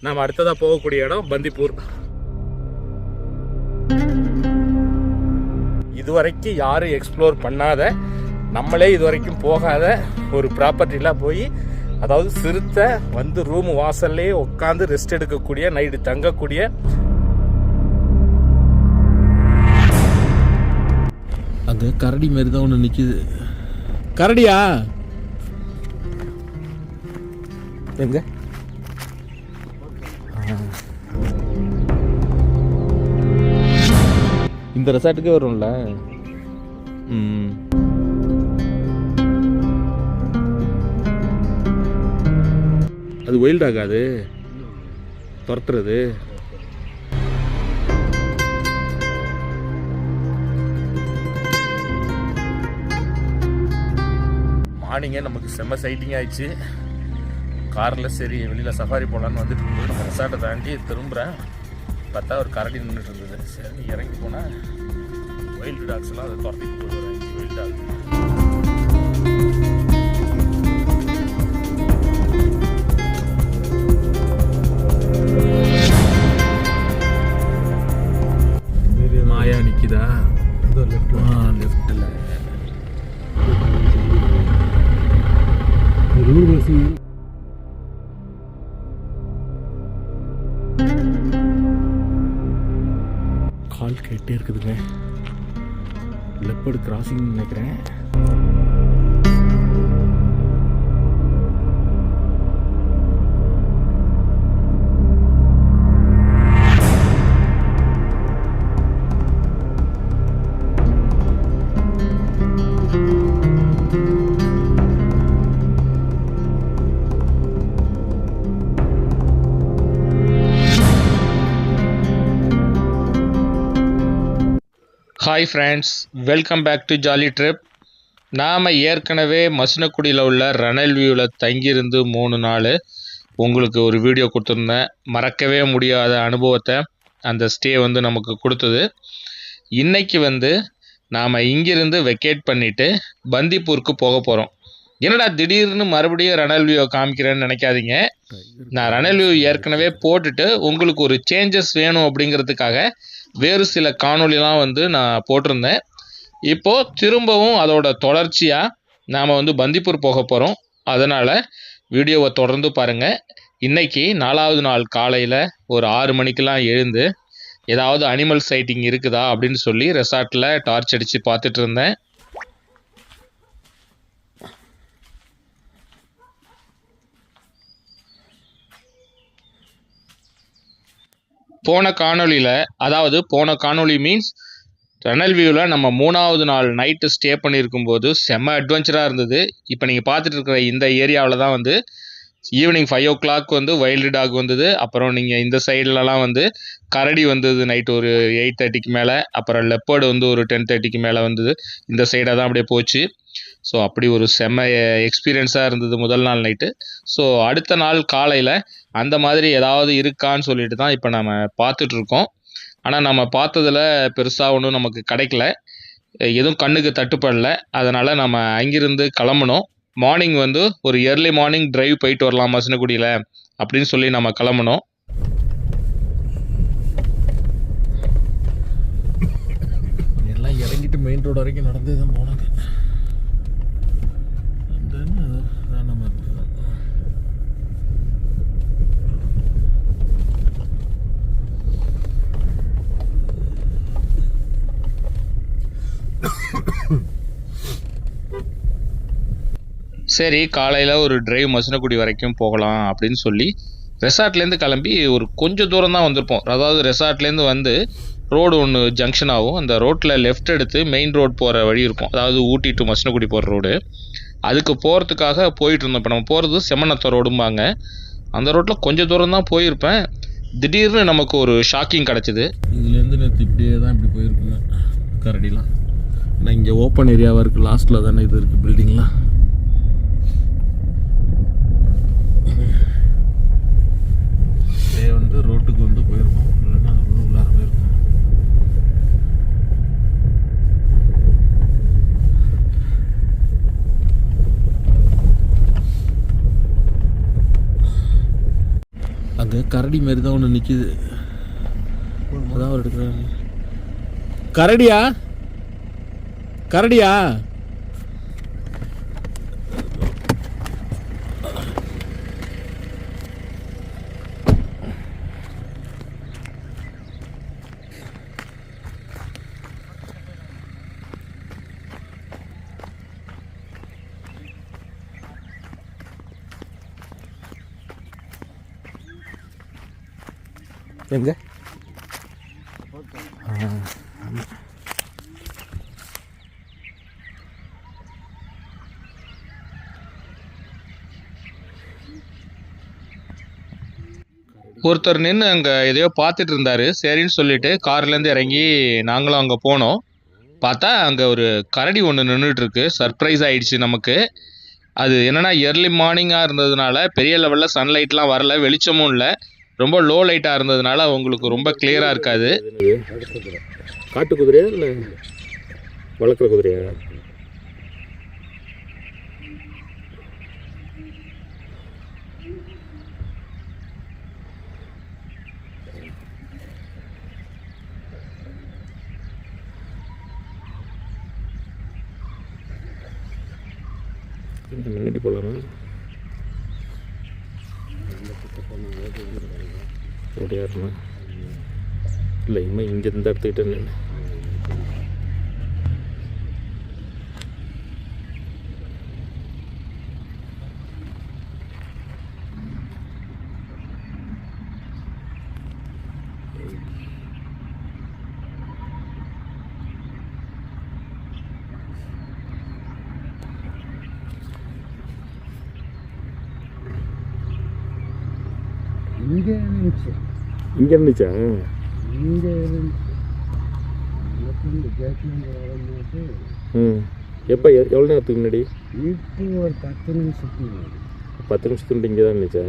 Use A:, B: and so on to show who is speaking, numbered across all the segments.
A: நாம் அடுத்ததாக போகக்கூடிய இடம் பந்திப்பூர். இதுவரைக்கும் யாரும் எக்ஸ்ப்ளோர் பண்ணாத, நம்மளே இதுவரைக்கும் போகாத ஒரு ப்ராப்பர்ட்டிலாம் போய், அதாவது சிறுத்தை வந்து ரூம் வாசல்லே உட்காந்து ரெஸ்ட் எடுக்கக்கூடிய, நைட்டு தங்கக்கூடிய,
B: அங்கே கரடி மாரி தான் ஒன்று நிற்கிது. கரடியா
A: எங்க?
B: இந்த ரெசார்ட்டுக்கே வரும்ல.
A: அது வைல்ட் ஆகாது துரத்துறது. மார்னிங்கே நமக்கு செம்ம சைட்டிங் ஆயிடுச்சு. காரில் சரி வெளியில் சஃபாரி போகலான்னு வந்துட்டு இருந்தது. நம்ம ரெசார்ட்டை தாண்டி திரும்புகிறேன், பார்த்தா ஒரு கரடி நின்றுட்டு இருந்தது. சரி இறங்கி போனால் வைல்டு டாக்ஸ்லாம் அதை துரத்திட்டு போயிடுவாங்க. வைல்டு டாக்
B: மாயா நிற்கிதா? லெஃப்டில் கால் கேட்டே இருக்குதுங்க. லெப்பர்டு கிராசிங் நினைக்கிறேன்.
C: Hi friends, welcome back to jolly trip. நாம் ஏற்கனவே மசினக்குடியில் உள்ள ரனல் வியூவில் தங்கியிருந்து 3 நாள் உங்களுக்கு ஒரு வீடியோ கொடுத்துருந்தேன். மறக்கவே முடியாத அனுபவத்தை அந்த ஸ்டே வந்து நமக்கு கொடுத்தது. இன்றைக்கி வந்து நாம் இங்கிருந்து வெக்கேட் பண்ணிவிட்டு பந்திப்பூருக்கு போக போகிறோம். என்னடா திடீர்னு மறுபடியும் ரனல் வியூவை காமிக்கிறேன்னு நினைக்காதீங்க. நான் ரனல் வியூ ஏற்கனவே போட்டுட்டு உங்களுக்கு ஒரு சேஞ்சஸ் வேணும் அப்படிங்கிறதுக்காக வேறு சில காணொலிலாம் வந்து நான் போட்டிருந்தேன். இப்போது திரும்பவும் அதோட தொடர்ச்சியாக நாம் வந்து பந்திப்பூர் போக போகிறோம். அதனால் வீடியோவை தொடர்ந்து பாருங்கள். இன்றைக்கி 4வது நாள் காலையில் ஒரு 6 மணிக்கெலாம் எழுந்து ஏதாவது அனிமல் சைட்டிங் இருக்குதா அப்படின்னு சொல்லி ரெசார்ட்டில் டார்ச் அடித்து பார்த்துட்டு இருந்தேன். போன காணொளி மீன்ஸ் ரனல் வியூவில் நம்ம 3வது நாள் நைட்டு ஸ்டே பண்ணியிருக்கும்போது செம்ம அட்வென்ச்சராக இருந்தது. இப்போ நீங்கள் பார்த்துட்டு இருக்கிற இந்த ஏரியாவில் தான் வந்து ஈவினிங் 5 o'clock வந்து வைல்டு டாக் வந்தது. அப்புறம் நீங்கள் இந்த சைட்லலாம் வந்து கரடி வந்தது நைட்டு ஒரு 8:30க்கு மேலே. அப்புறம் லெப்பர்டு வந்து ஒரு 10:30க்கு மேலே வந்தது. இந்த சைடாக தான் அப்படியே போச்சு. ஸோ அப்படி ஒரு செம்ம எக்ஸ்பீரியன்ஸாக இருந்தது முதல் நாள் நைட்டு. ஸோ அடுத்த நாள் காலையில் அந்த மாதிரி ஏதாவது இருக்கான்னு சொல்லிட்டு தான் இப்போ நம்ம பார்த்துட்ருக்கோம். ஆனால் நம்ம பார்த்ததில் பெருசாக ஒன்றும் நமக்கு கிடைக்கல, எதுவும் கண்ணுக்கு தட்டுப்படலை. அதனால் நம்ம அங்கிருந்து கிளம்பணும். மார்னிங் வந்து ஒரு ஏர்லி மார்னிங் டிரைவ் போயிட்டு வரலாம் மசினகுடியில் அப்படின்னு சொல்லி நம்ம கிளம்பணும்.
B: எல்லாம் இறங்கிட்டு மெயின் ரோடு வரைக்கும் நடந்து தான் போனாங்க.
C: சரி, காலையில் ஒரு டிரைவ் மசினகுடி வரைக்கும் போகலாம் அப்படின்னு சொல்லி ரெசார்ட்லேருந்து கிளம்பி ஒரு கொஞ்சம் தூரம் தான் வந்திருப்போம். அதாவது ரெசார்ட்லேருந்து வந்து ரோடு ஒன்று ஜங்ஷன் ஆகும். அந்த ரோட்டில் லெஃப்ட் எடுத்து மெயின் ரோடு போகிற வழி இருக்கும். அதாவது ஊட்டி டு மசினகுடி போகிற ரோடு. அதுக்கு போகிறதுக்காக போயிட்டு இருந்தோம். இப்போ நம்ம போகிறது செம்மநத்த ரோடும்பாங்க. அந்த ரோட்டில் கொஞ்சம் தூரம் தான் போயிருப்பேன். திடீர்னு நமக்கு ஒரு ஷாக்கிங் கிடச்சிது.
B: இதுலேருந்து நேற்று இப்படியே தான் இப்படி போயிருக்குங்க கரடிலாம். நான் இங்கே ஓப்பன் ஏரியாவாக இருக்குது, லாஸ்ட்டில் தானே இது இருக்குது பில்டிங்லாம். வந்து ரோட்டுக்கு வந்து போயிருக்கோம், இல்லைன்னா உள்ளார போயிருக்கோம். அங்கே கரடி மாரி தான் ஒன்று நிற்கிது. அதான் ஒரு எடுக்கிறாங்க. கரடியா கரடியா? எங்க?
C: ஒருத்தர் நின்று அங்கே எதையோ பார்த்துட்டு இருந்தார். சரின்னு சொல்லிட்டு கார்லேருந்து இறங்கி நாங்களும் அங்கே போனோம். பார்த்தா அங்கே ஒரு கரடி ஒன்று நின்றுட்டுருக்கு. சர்ப்ரைஸ் ஆகிடுச்சு நமக்கு. அது என்னென்னா எர்லி மார்னிங்காக இருந்ததுனால பெரிய லெவலில் சன்லைட்லாம் வரல, வெளிச்சமும் இல்லை, ரொம்ப லோ லைட்டாக இருந்ததுனால உங்களுக்கு ரொம்ப கிளியராக இருக்காது.
B: காட்டு குதிரையா இல்லை வளர்க்குற குதிரையா? முன்னாடி போகலாமா? ஓடியாருமா? இல்லை இனிமேல் இங்கே இருந்து எடுத்துக்கிட்டேன்னு. இங்கே இருந்துச்சா? எப்போ எவ்வளோ நேரத்துக்கு முன்னாடி?
D: ஒரு 10 நிமிஷத்துக்கு
B: 10 நிமிஷத்துக்கு இங்கே தான் இருந்துச்சா?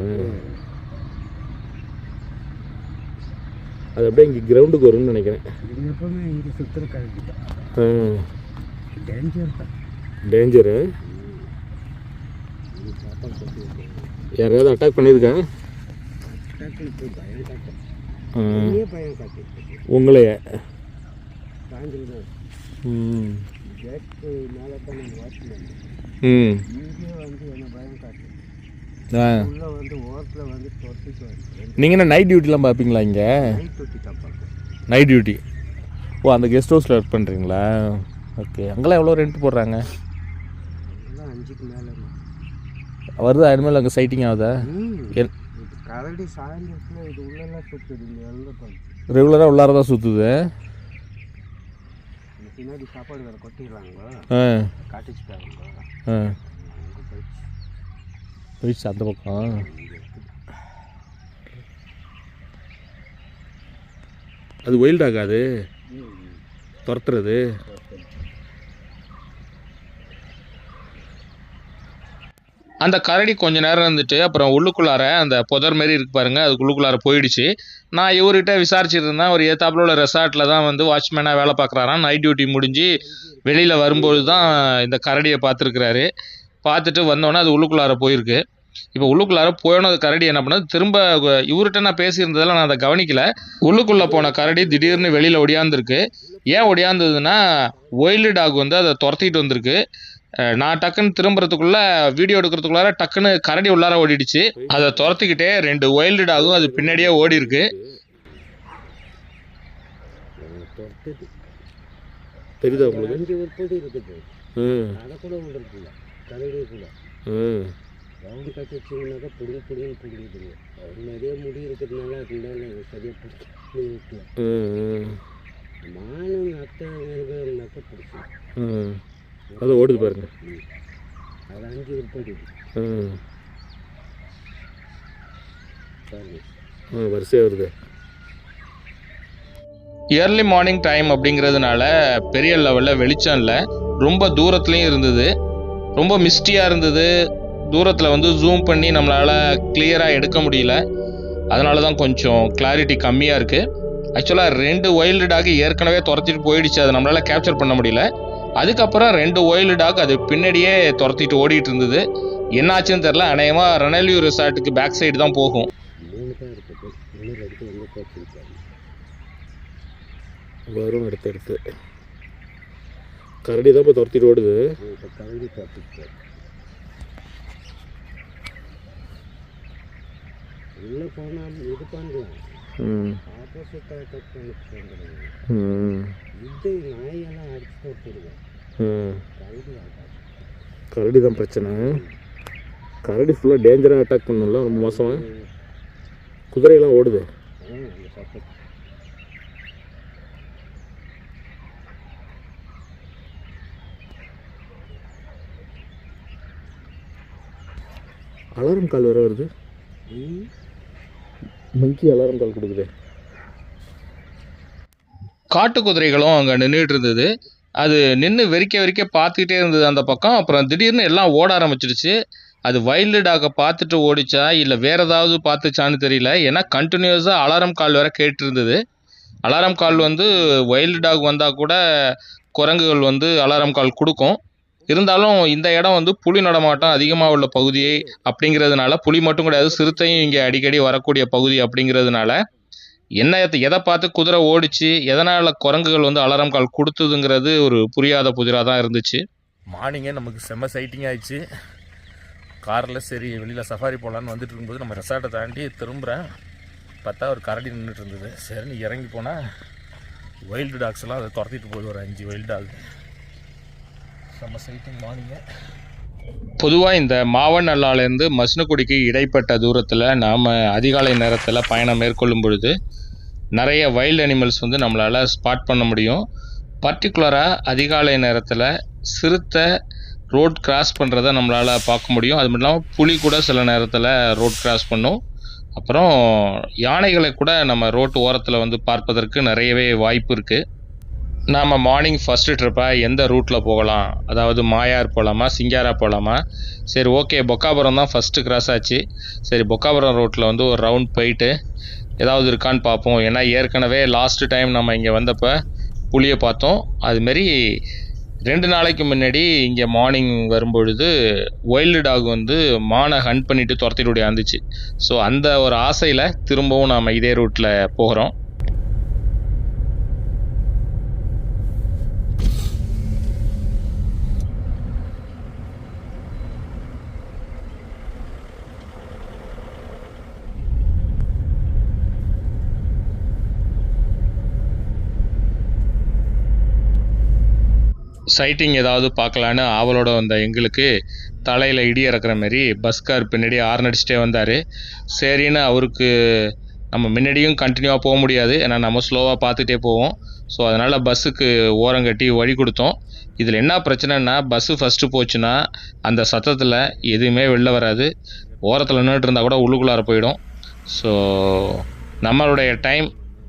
B: அது அப்படியே இங்கே கிரவுண்டுக்கு வரும்னு நினைக்கிறேன்.
D: எப்பவுமே இங்கே சுற்றுற கரெக்டு. டேஞ்சர் தான்.
B: டேஞ்சரு? யாரையாவது அட்டாக் பண்ணியிருக்கேன்? உங்களையே? நீங்கள் என்ன நைட் டியூட்டிலாம் பார்ப்பீங்களா இங்கே? Night duty. ஓ, அந்த கெஸ்ட் ஹவுஸில் ஒர்க் பண்ணுறீங்களா? ஓகே. அங்கெல்லாம் எவ்வளோ ரெண்ட் போடுறாங்க?
D: 5க்கு மேலே
B: வருதா? இனிமேல் அங்கே சைட்டிங் ஆகுதா?
D: கரடி சாயந்தரத்தில் இது உள்ளெல்லாம் சுற்றுது. இங்கே எல்லாம்
B: ரெகுலராக உள்ளார தான் சுற்றுது.
D: பின்னாடி சாப்பாடு வேறு கொட்டிடுறாங்களோ, காட்டிச்சுட்டாங்களோ.
B: போயிடுச்சு அந்த பக்கம். அது வைல்ட் ஆகாது துரத்துறது.
C: அந்த கரடி கொஞ்ச நேரம் இருந்துட்டு அப்புறம் உள்ளுக்குள்ளார அந்த புதர் மாரி இருக்கு பாருங்க, அதுக்குள்ளுக்குள்ளார போயிடுச்சு. நான் இவர்கிட்ட விசாரிச்சுட்டு இருந்தேன். ஒரு ஏத்தாப்புல உள்ள ரெசார்ட்டில் தான் வந்து வாட்ச்மேனாக வேலை பார்க்குறாராம். நைட் டியூட்டி முடிஞ்சு வெளியில் வரும்போது தான் இந்த கரடியை பார்த்துருக்குறாரு. பார்த்துட்டு வந்தோடனே அது உள்ளுக்குள்ளார போயிருக்கு. இப்போ உள்ளுக்குள்ளார போனது கரடி என்ன பண்ணது, திரும்ப இவர்கிட்ட நான் பேசியிருந்ததெல்லாம் நான் அதை கவனிக்கல. உள்ளுக்குள்ளே போன கரடி திடீர்னு வெளியில் ஒடியாந்துருக்கு. ஏன் ஒடியாந்ததுன்னா ஒயில்டு டாக் வந்து அதை துரத்திட்டு வந்திருக்கு. நான் டக்குன்னு திரும்புறதுக்குள்ள வீடியோ எடுக்கிறதுக்குள்ளார டக்குன்னு கரடி உள்ளார ஓடிடுச்சு. அதை துரத்திக்கிட்டே 2 ஒயில்டு டாகும் அது பின்னாடியே ஓடி இருக்கு.
B: தெரியுதா உங்களுக்கு?
D: 5 உருப்படி இருக்குது. அதை கூட விடுறதில்ல கரடி கூட. ரவுண்டு கட்டி வச்சிங்கனாக்கா பிடிங்குன்னு பிடிங்குதுங்க. அவர் நிறைய முடி இருக்கிறதுனால அதுனால சரியாக பிடிக்கல. மானுங்க அத்தை இருந்தாக்கா பிடிக்கும்.
B: அது ஓடுது பாருங்க.
D: அது 5 உருப்படி
B: வரிசையாக வருது.
C: இயர்லி மார்னிங் டைம் அப்படிங்கிறதுனால பெரிய லெவலில் வெளிச்சம் இல்லை, ரொம்ப தூரத்துலேயும் இருந்தது, ரொம்ப மிஸ்டியாக இருந்தது. தூரத்தில் வந்து ஜூம் பண்ணி நம்மளால் கிளியராக எடுக்க முடியல. அதனால தான் கொஞ்சம் கிளாரிட்டி கம்மியாக இருக்குது. ஆக்சுவலாக 2 ஒயில்டு டாக் ஏற்கனவே துரத்திட்டு போயிடுச்சு, அதை நம்மளால் கேப்சர் பண்ண முடியல. அதுக்கப்புறம் 2 ஒயில்டு டாக் அது பின்னாடியே துரத்திட்டு ஓடிட்டு இருந்தது. என்னாச்சுன்னு தெரில. அநேகமாக ரனல்வியூ ரிசார்ட்டுக்கு பேக் சைடு தான் போகும்.
D: 3 தான் இருக்குது. வச்சுருக்காங்க.
B: வரும் அடுத்தடுத்து. கரடி தான் இப்போ துரத்திட்டு ஓடுது.
D: இப்போ கரடி பார்த்துருக்காரு. உள்ளே போனால் இது பண்ணலாம், ஆப்போசிட்டாக அட்டாக் பண்ணிட்டு இது நாயெல்லாம் அடிச்சு போட்டுருவேன்.
B: கரடி தான் பிரச்சனை. கரடி ஃபுல்லாக டேஞ்சராக அட்டாக் பண்ணல, ரொம்ப மோசமாக. குதிரையெல்லாம் ஓடுது.
D: அந்த சத்தம்
B: அலாரம் கால் வேறு வருது. மங்கி அலாரம் கால் கொடுக்குது.
C: காட்டு குதிரைகளும் அங்கே நின்றுட்டு இருந்தது. அது நின்று வெறிக்க பார்த்துக்கிட்டே இருந்தது அந்த பக்கம். அப்புறம் திடீர்னு எல்லாம் ஓட ஆரம்பிச்சிடுச்சு. அது வைல்டு டாகை பார்த்துட்டு ஓடிச்சா இல்லை வேறு ஏதாவது பார்த்துச்சான்னு தெரியல. ஏன்னா கண்டினியூஸாக அலாரம் கால் வேறு கேட்டு இருந்தது. அலாரம் கால் வந்து வைல்டு டாக் வந்தால் கூட குரங்குகள் வந்து அலாரம் கால் கொடுக்கும். இருந்தாலும் இந்த இடம் வந்து புலி நடமாட்டம் அதிகமாக உள்ள பகுதி அப்படிங்கிறதுனால, புலி மட்டும் கிடையாது, சிறுத்தையும் இங்கே அடிக்கடி வரக்கூடிய பகுதி அப்படிங்கிறதுனால, எதை பார்த்து குதிரை ஓடிச்சு, எதனால் குரங்குகள் வந்து அலாரம் கால் கொடுத்ததுங்கிறது ஒரு புரியாத புதிராக தான் இருந்துச்சு.
A: மார்னிங்கே நமக்கு செம்ம சைட்டிங் ஆயிடுச்சு. காரில் சரி வெளியில் சஃபாரி போகலான்னு வந்துட்டு இருக்கும்போது நம்ம ரெசார்ட்டை தாண்டி திரும்புகிறேன். பார்த்தா ஒரு கரடி நின்றுட்டு இருந்தது. சரின்னு இறங்கி போனால் வைல்டு டாக்ஸ் எல்லாம் அதை துரத்திட்டு போகுது. ஒரு 5 வைல்டு டாக். செம்ம சைட்டிங் மார்னிங்கே.
C: பொதுவாக இந்த மாவனல்லாலேருந்து மசனக்குடிக்கு இடைப்பட்ட தூரத்தில் நாம் அதிகாலை நேரத்தில் பயணம் மேற்கொள்ளும் பொழுது நிறைய வைல்டு அனிமல்ஸ் வந்து நம்மளால் ஸ்பாட் பண்ண முடியும். பர்டிகுலராக அதிகாலை நேரத்தில் சிறுத்தை ரோட் கிராஸ் பண்ணுறதை நம்மளால் பார்க்க முடியும். அது மட்டும் இல்லாமல் புலி கூட சில நேரத்தில் ரோட் கிராஸ் பண்ணும். அப்புறம் யானைகளை கூட நம்ம ரோட்டு ஓரத்தில் வந்து பார்ப்பதற்கு நிறையவே வாய்ப்பு இருக்குது. நாம் மார்னிங் ஃபஸ்ட்டு ட்ரிப்பாக எந்த ரூட்டில் போகலாம், அதாவது மாயார் போகலாமா, சிங்காரா போகலாமா? சரி, ஓகே, பொக்காபுரம் தான் ஃபஸ்ட்டு கிராஸ் ஆச்சு. சரி, பொக்காபுரம் ரோட்டில் வந்து ஒரு ரவுண்ட் போயிட்டு ஏதாவது இருக்கான்னு பார்ப்போம். ஏன்னா ஏற்கனவே லாஸ்ட்டு டைம் நம்ம இங்கே வந்தப்போ புளியை பார்த்தோம். அதுமாரி 2 நாளைக்கு முன்னாடி இங்கே மார்னிங் வரும்பொழுது வைல்டு டாக் வந்து மானை ஹண்ட் பண்ணிவிட்டு துரத்திட்டு ஓடியாந்துச்சு. ஸோ அந்த ஒரு ஆசையில் திரும்பவும் நாம் இதே ரூட்டில் போகிறோம். சைட்டிங் ஏதாவது பார்க்கலான்னு ஆவலோட வந்த எங்களுக்கு தலையில் இடி இறக்குற மாதிரி பஸ்கார் பின்னாடி ஹார்ன் அடிச்சுட்டே வந்தார். சரின்னு அவருக்கு நம்ம முன்னாடியும் கண்டினியூவாக போக முடியாது, ஏன்னா நம்ம ஸ்லோவாக பார்த்துட்டே போவோம். ஸோ அதனால் பஸ்ஸுக்கு ஓரம் கட்டி வழி கொடுத்தோம். இதில் என்ன பிரச்சனைன்னா, பஸ்ஸு ஃபஸ்ட்டு போச்சுன்னா அந்த சத்தத்தில் எதுவுமே வெளில வராது. ஓரத்தில் நின்றுட்டு இருந்தால் கூட உள்ளுக்குள்ளார போயிடும். ஸோ நம்மளுடைய டைம்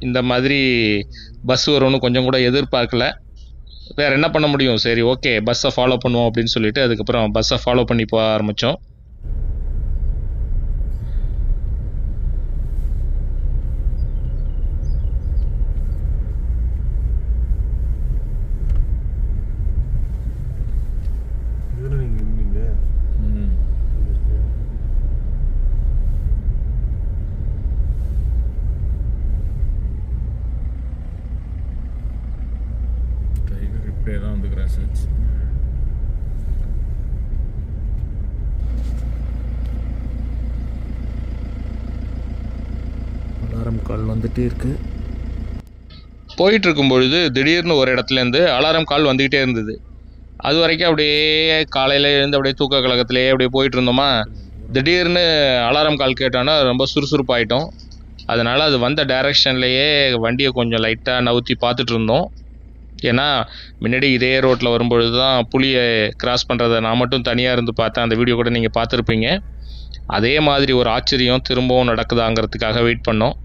C: இந்த மாதிரி பஸ் வரும்னு கொஞ்சம் கூட எதிர்பார்க்கல. வேறு என்ன பண்ண முடியும்? சரி, ஓகே, பஸ்ஸை ஃபாலோ பண்ணுவோம் அப்படின்னு சொல்லிட்டு அதுக்கப்புறம் பஸ்ஸை ஃபாலோ பண்ணி போக ஆரம்பித்தோம்.
A: தான் வந்து கிராஸ் ஆச்சு.
B: அலாரம் கால் வந்துகிட்டே இருக்கு.
C: போயிட்டு இருக்கும் பொழுது திடீர்னு ஒரு இடத்துலேருந்து அலாரம் கால் வந்துக்கிட்டே இருந்தது. அது வரைக்கும் அப்படியே காலையில் எழுந்து அப்படியே தூக்க கழகத்திலேயே அப்படியே போயிட்டு இருந்தோமா, திடீர்னு அலாரம் கால் கேட்டோன்னா ரொம்ப சுறுசுறுப்பாயிட்டோம். அதனால் அது வந்த டைரெக்ஷன்லேயே வண்டியை கொஞ்சம் லைட்டாக நவுத்தி பார்த்துட்டு இருந்தோம். ஏன்னா முன்னாடி இதே ரோட்டில் வரும்பொழுது தான் புலியை கிராஸ் பண்ணுறதை நான் மட்டும் தனியாக இருந்து பார்த்தேன். அந்த வீடியோ கூட நீங்கள் பார்த்துருப்பீங்க. அதே மாதிரி ஒரு ஆச்சரியம் திரும்பவும் நடக்குதாங்கிறதுக்காக வெயிட் பண்ணோம்.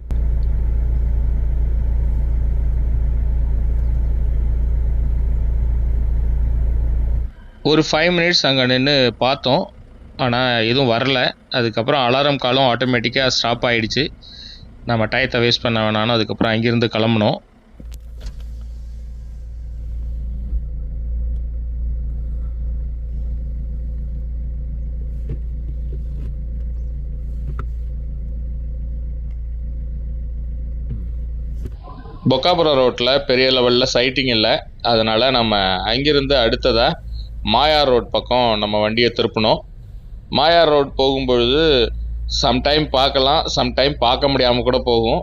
C: ஒரு 5 மினிட்ஸ் அங்கே நின்று பார்த்தோம், ஆனால் எதுவும் வரல. அதுக்கப்புறம் அலாரம் காலும் ஆட்டோமேட்டிக்காக ஸ்டாப் ஆகிடுச்சு. நம்ம டயத்தை வேஸ்ட் பண்ண வேணான்னு அதுக்கப்புறம் அங்கேருந்து கிளம்புனோம். பொக்காபுரம் ரோட்டில் பெரிய லெவலில் சைட்டிங் இல்லை, அதனால் நம்ம அங்கிருந்து அடுத்ததாக மாயார் ரோட் பக்கம் நம்ம வண்டியை திருப்பினோம். மாயார் ரோட் போகும்பொழுது சம்டைம் பார்க்கலாம், சம்டைம் பார்க்க முடியாமல் கூட போகும்.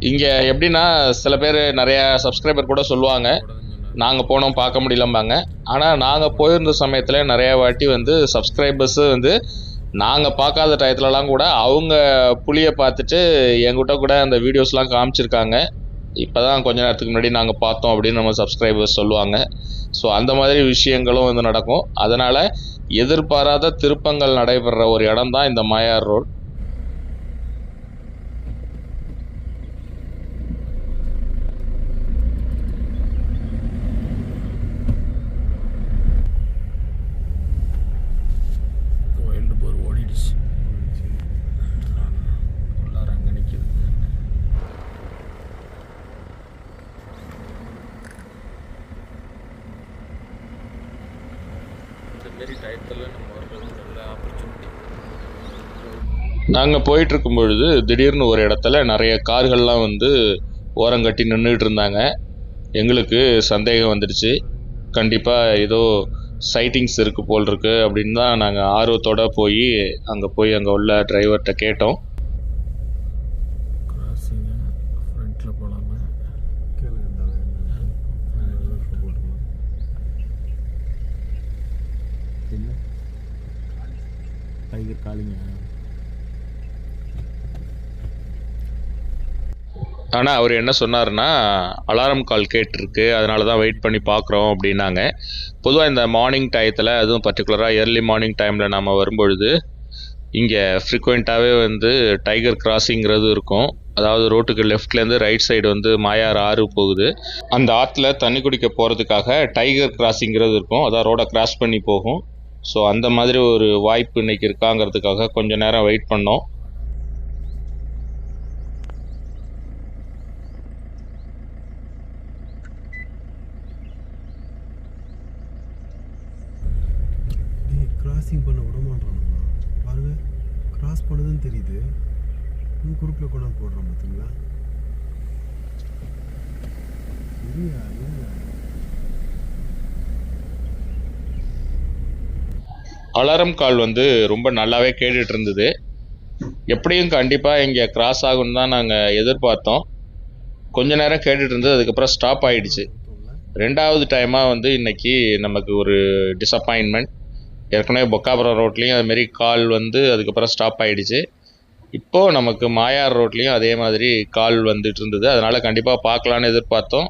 C: இங்கே எப்படின்னா சில பேர் நிறையா சப்ஸ்கிரைபர் கூட சொல்லுவாங்க நாங்கள் போனோம் பார்க்க முடியலம்பாங்க. ஆனால் நாங்கள் போயிருந்த சமயத்தில் நிறையா வாட்டி வந்து சப்ஸ்கிரைபர்ஸு வந்து நாங்கள் பார்க்காத டயத்துலலாம் கூட அவங்க புளியை பார்த்துட்டு எங்கிட்ட கூட அந்த வீடியோஸ்லாம் காமிச்சிருக்காங்க. இப்போ தான் கொஞ்ச நேரத்துக்கு முன்னாடி நாங்கள் பார்த்தோம் அப்படின்னு நம்ம சப்ஸ்கிரைபர்ஸ் சொல்லுவாங்க. ஸோ அந்த மாதிரி விஷயங்களும் வந்து நடக்கும். அதனால் எதிர்பாராத திருப்பங்கள் நடைபெற ஒரு இடம் தான் இந்த மாயார் ரோட். நாங்கள் போயிட்டுருக்கும் பொழுது திடீர்னு ஒரு இடத்துல நிறைய கார்கள்லாம் வந்து ஓரங்கட்டி நின்றுட்டு இருந்தாங்க. எங்களுக்கு சந்தேகம் வந்துடுச்சு, கண்டிப்பாக ஏதோ சைட்டிங்ஸ் இருக்குது போல் இருக்கு அப்படின்னு தான் நாங்கள் ஆர்வத்தோடு போய் அங்கே உள்ள டிரைவர்கிட்ட கேட்டோம். ஆனால் அவர் என்ன சொன்னார்னா, அலாரம் கால் கேட்டிருக்கு, அதனால தான் வெயிட் பண்ணி பார்க்குறோம் அப்படின்னாங்க. பொதுவாக இந்த மார்னிங் டயத்தில், அதுவும் பர்டிகுலராக ஏர்லி மார்னிங் டைமில் நம்ம வரும்பொழுது இங்கே ஃப்ரீக்வெண்ட்டாகவே வந்து டைகர் கிராசிங்கிறது இருக்கும். அதாவது ரோட்டுக்கு லெஃப்ட்லேருந்து ரைட் சைடு வந்து மாயார் ஆறு போகுது. அந்த ஆற்றுல தண்ணி குடிக்க போகிறதுக்காக டைகர் கிராசிங்கிறது இருக்கும், அதான் ரோடை கிராஸ் பண்ணி போகும். ஸோ அந்த மாதிரி ஒரு வாய்ப்பு இன்றைக்கி இருக்காங்கிறதுக்காக கொஞ்சம் நேரம் வெயிட் பண்ணோம்.
E: கிராசிங் பண்ண விட மாட்டானுங்களா பாருங்க, கிராஸ் பண்ணதுன்னு தெரியுது, குறுக்கில் கொண்டாந்து போடுறோம் பார்த்தீங்களா.
C: அலாரம் கால் வந்து ரொம்ப நல்லாவே கேட்டுட்டு இருந்தது. எப்படியும் கண்டிப்பாக இங்கே கிராஸ் ஆகும்னு தான் நாங்கள் எதிர்பார்த்தோம். கொஞ்ச நேரம் கேட்டுட்டு இருந்தது, அதுக்கப்புறம் ஸ்டாப் ஆகிடுச்சு. ரெண்டாவது டைமாக வந்து இன்றைக்கி நமக்கு ஒரு டிசப்பாயின்மெண்ட். ஏற்கனவே பொக்காபுரம் ரோட்லேயும் அதுமாரி கால் வந்து அதுக்கப்புறம் ஸ்டாப் ஆகிடுச்சு. இப்போது நமக்கு மாயார் ரோட்லேயும் அதே மாதிரி கால் வந்துட்டு இருந்தது. அதனால் கண்டிப்பாக பார்க்கலான்னு எதிர்பார்த்தோம்.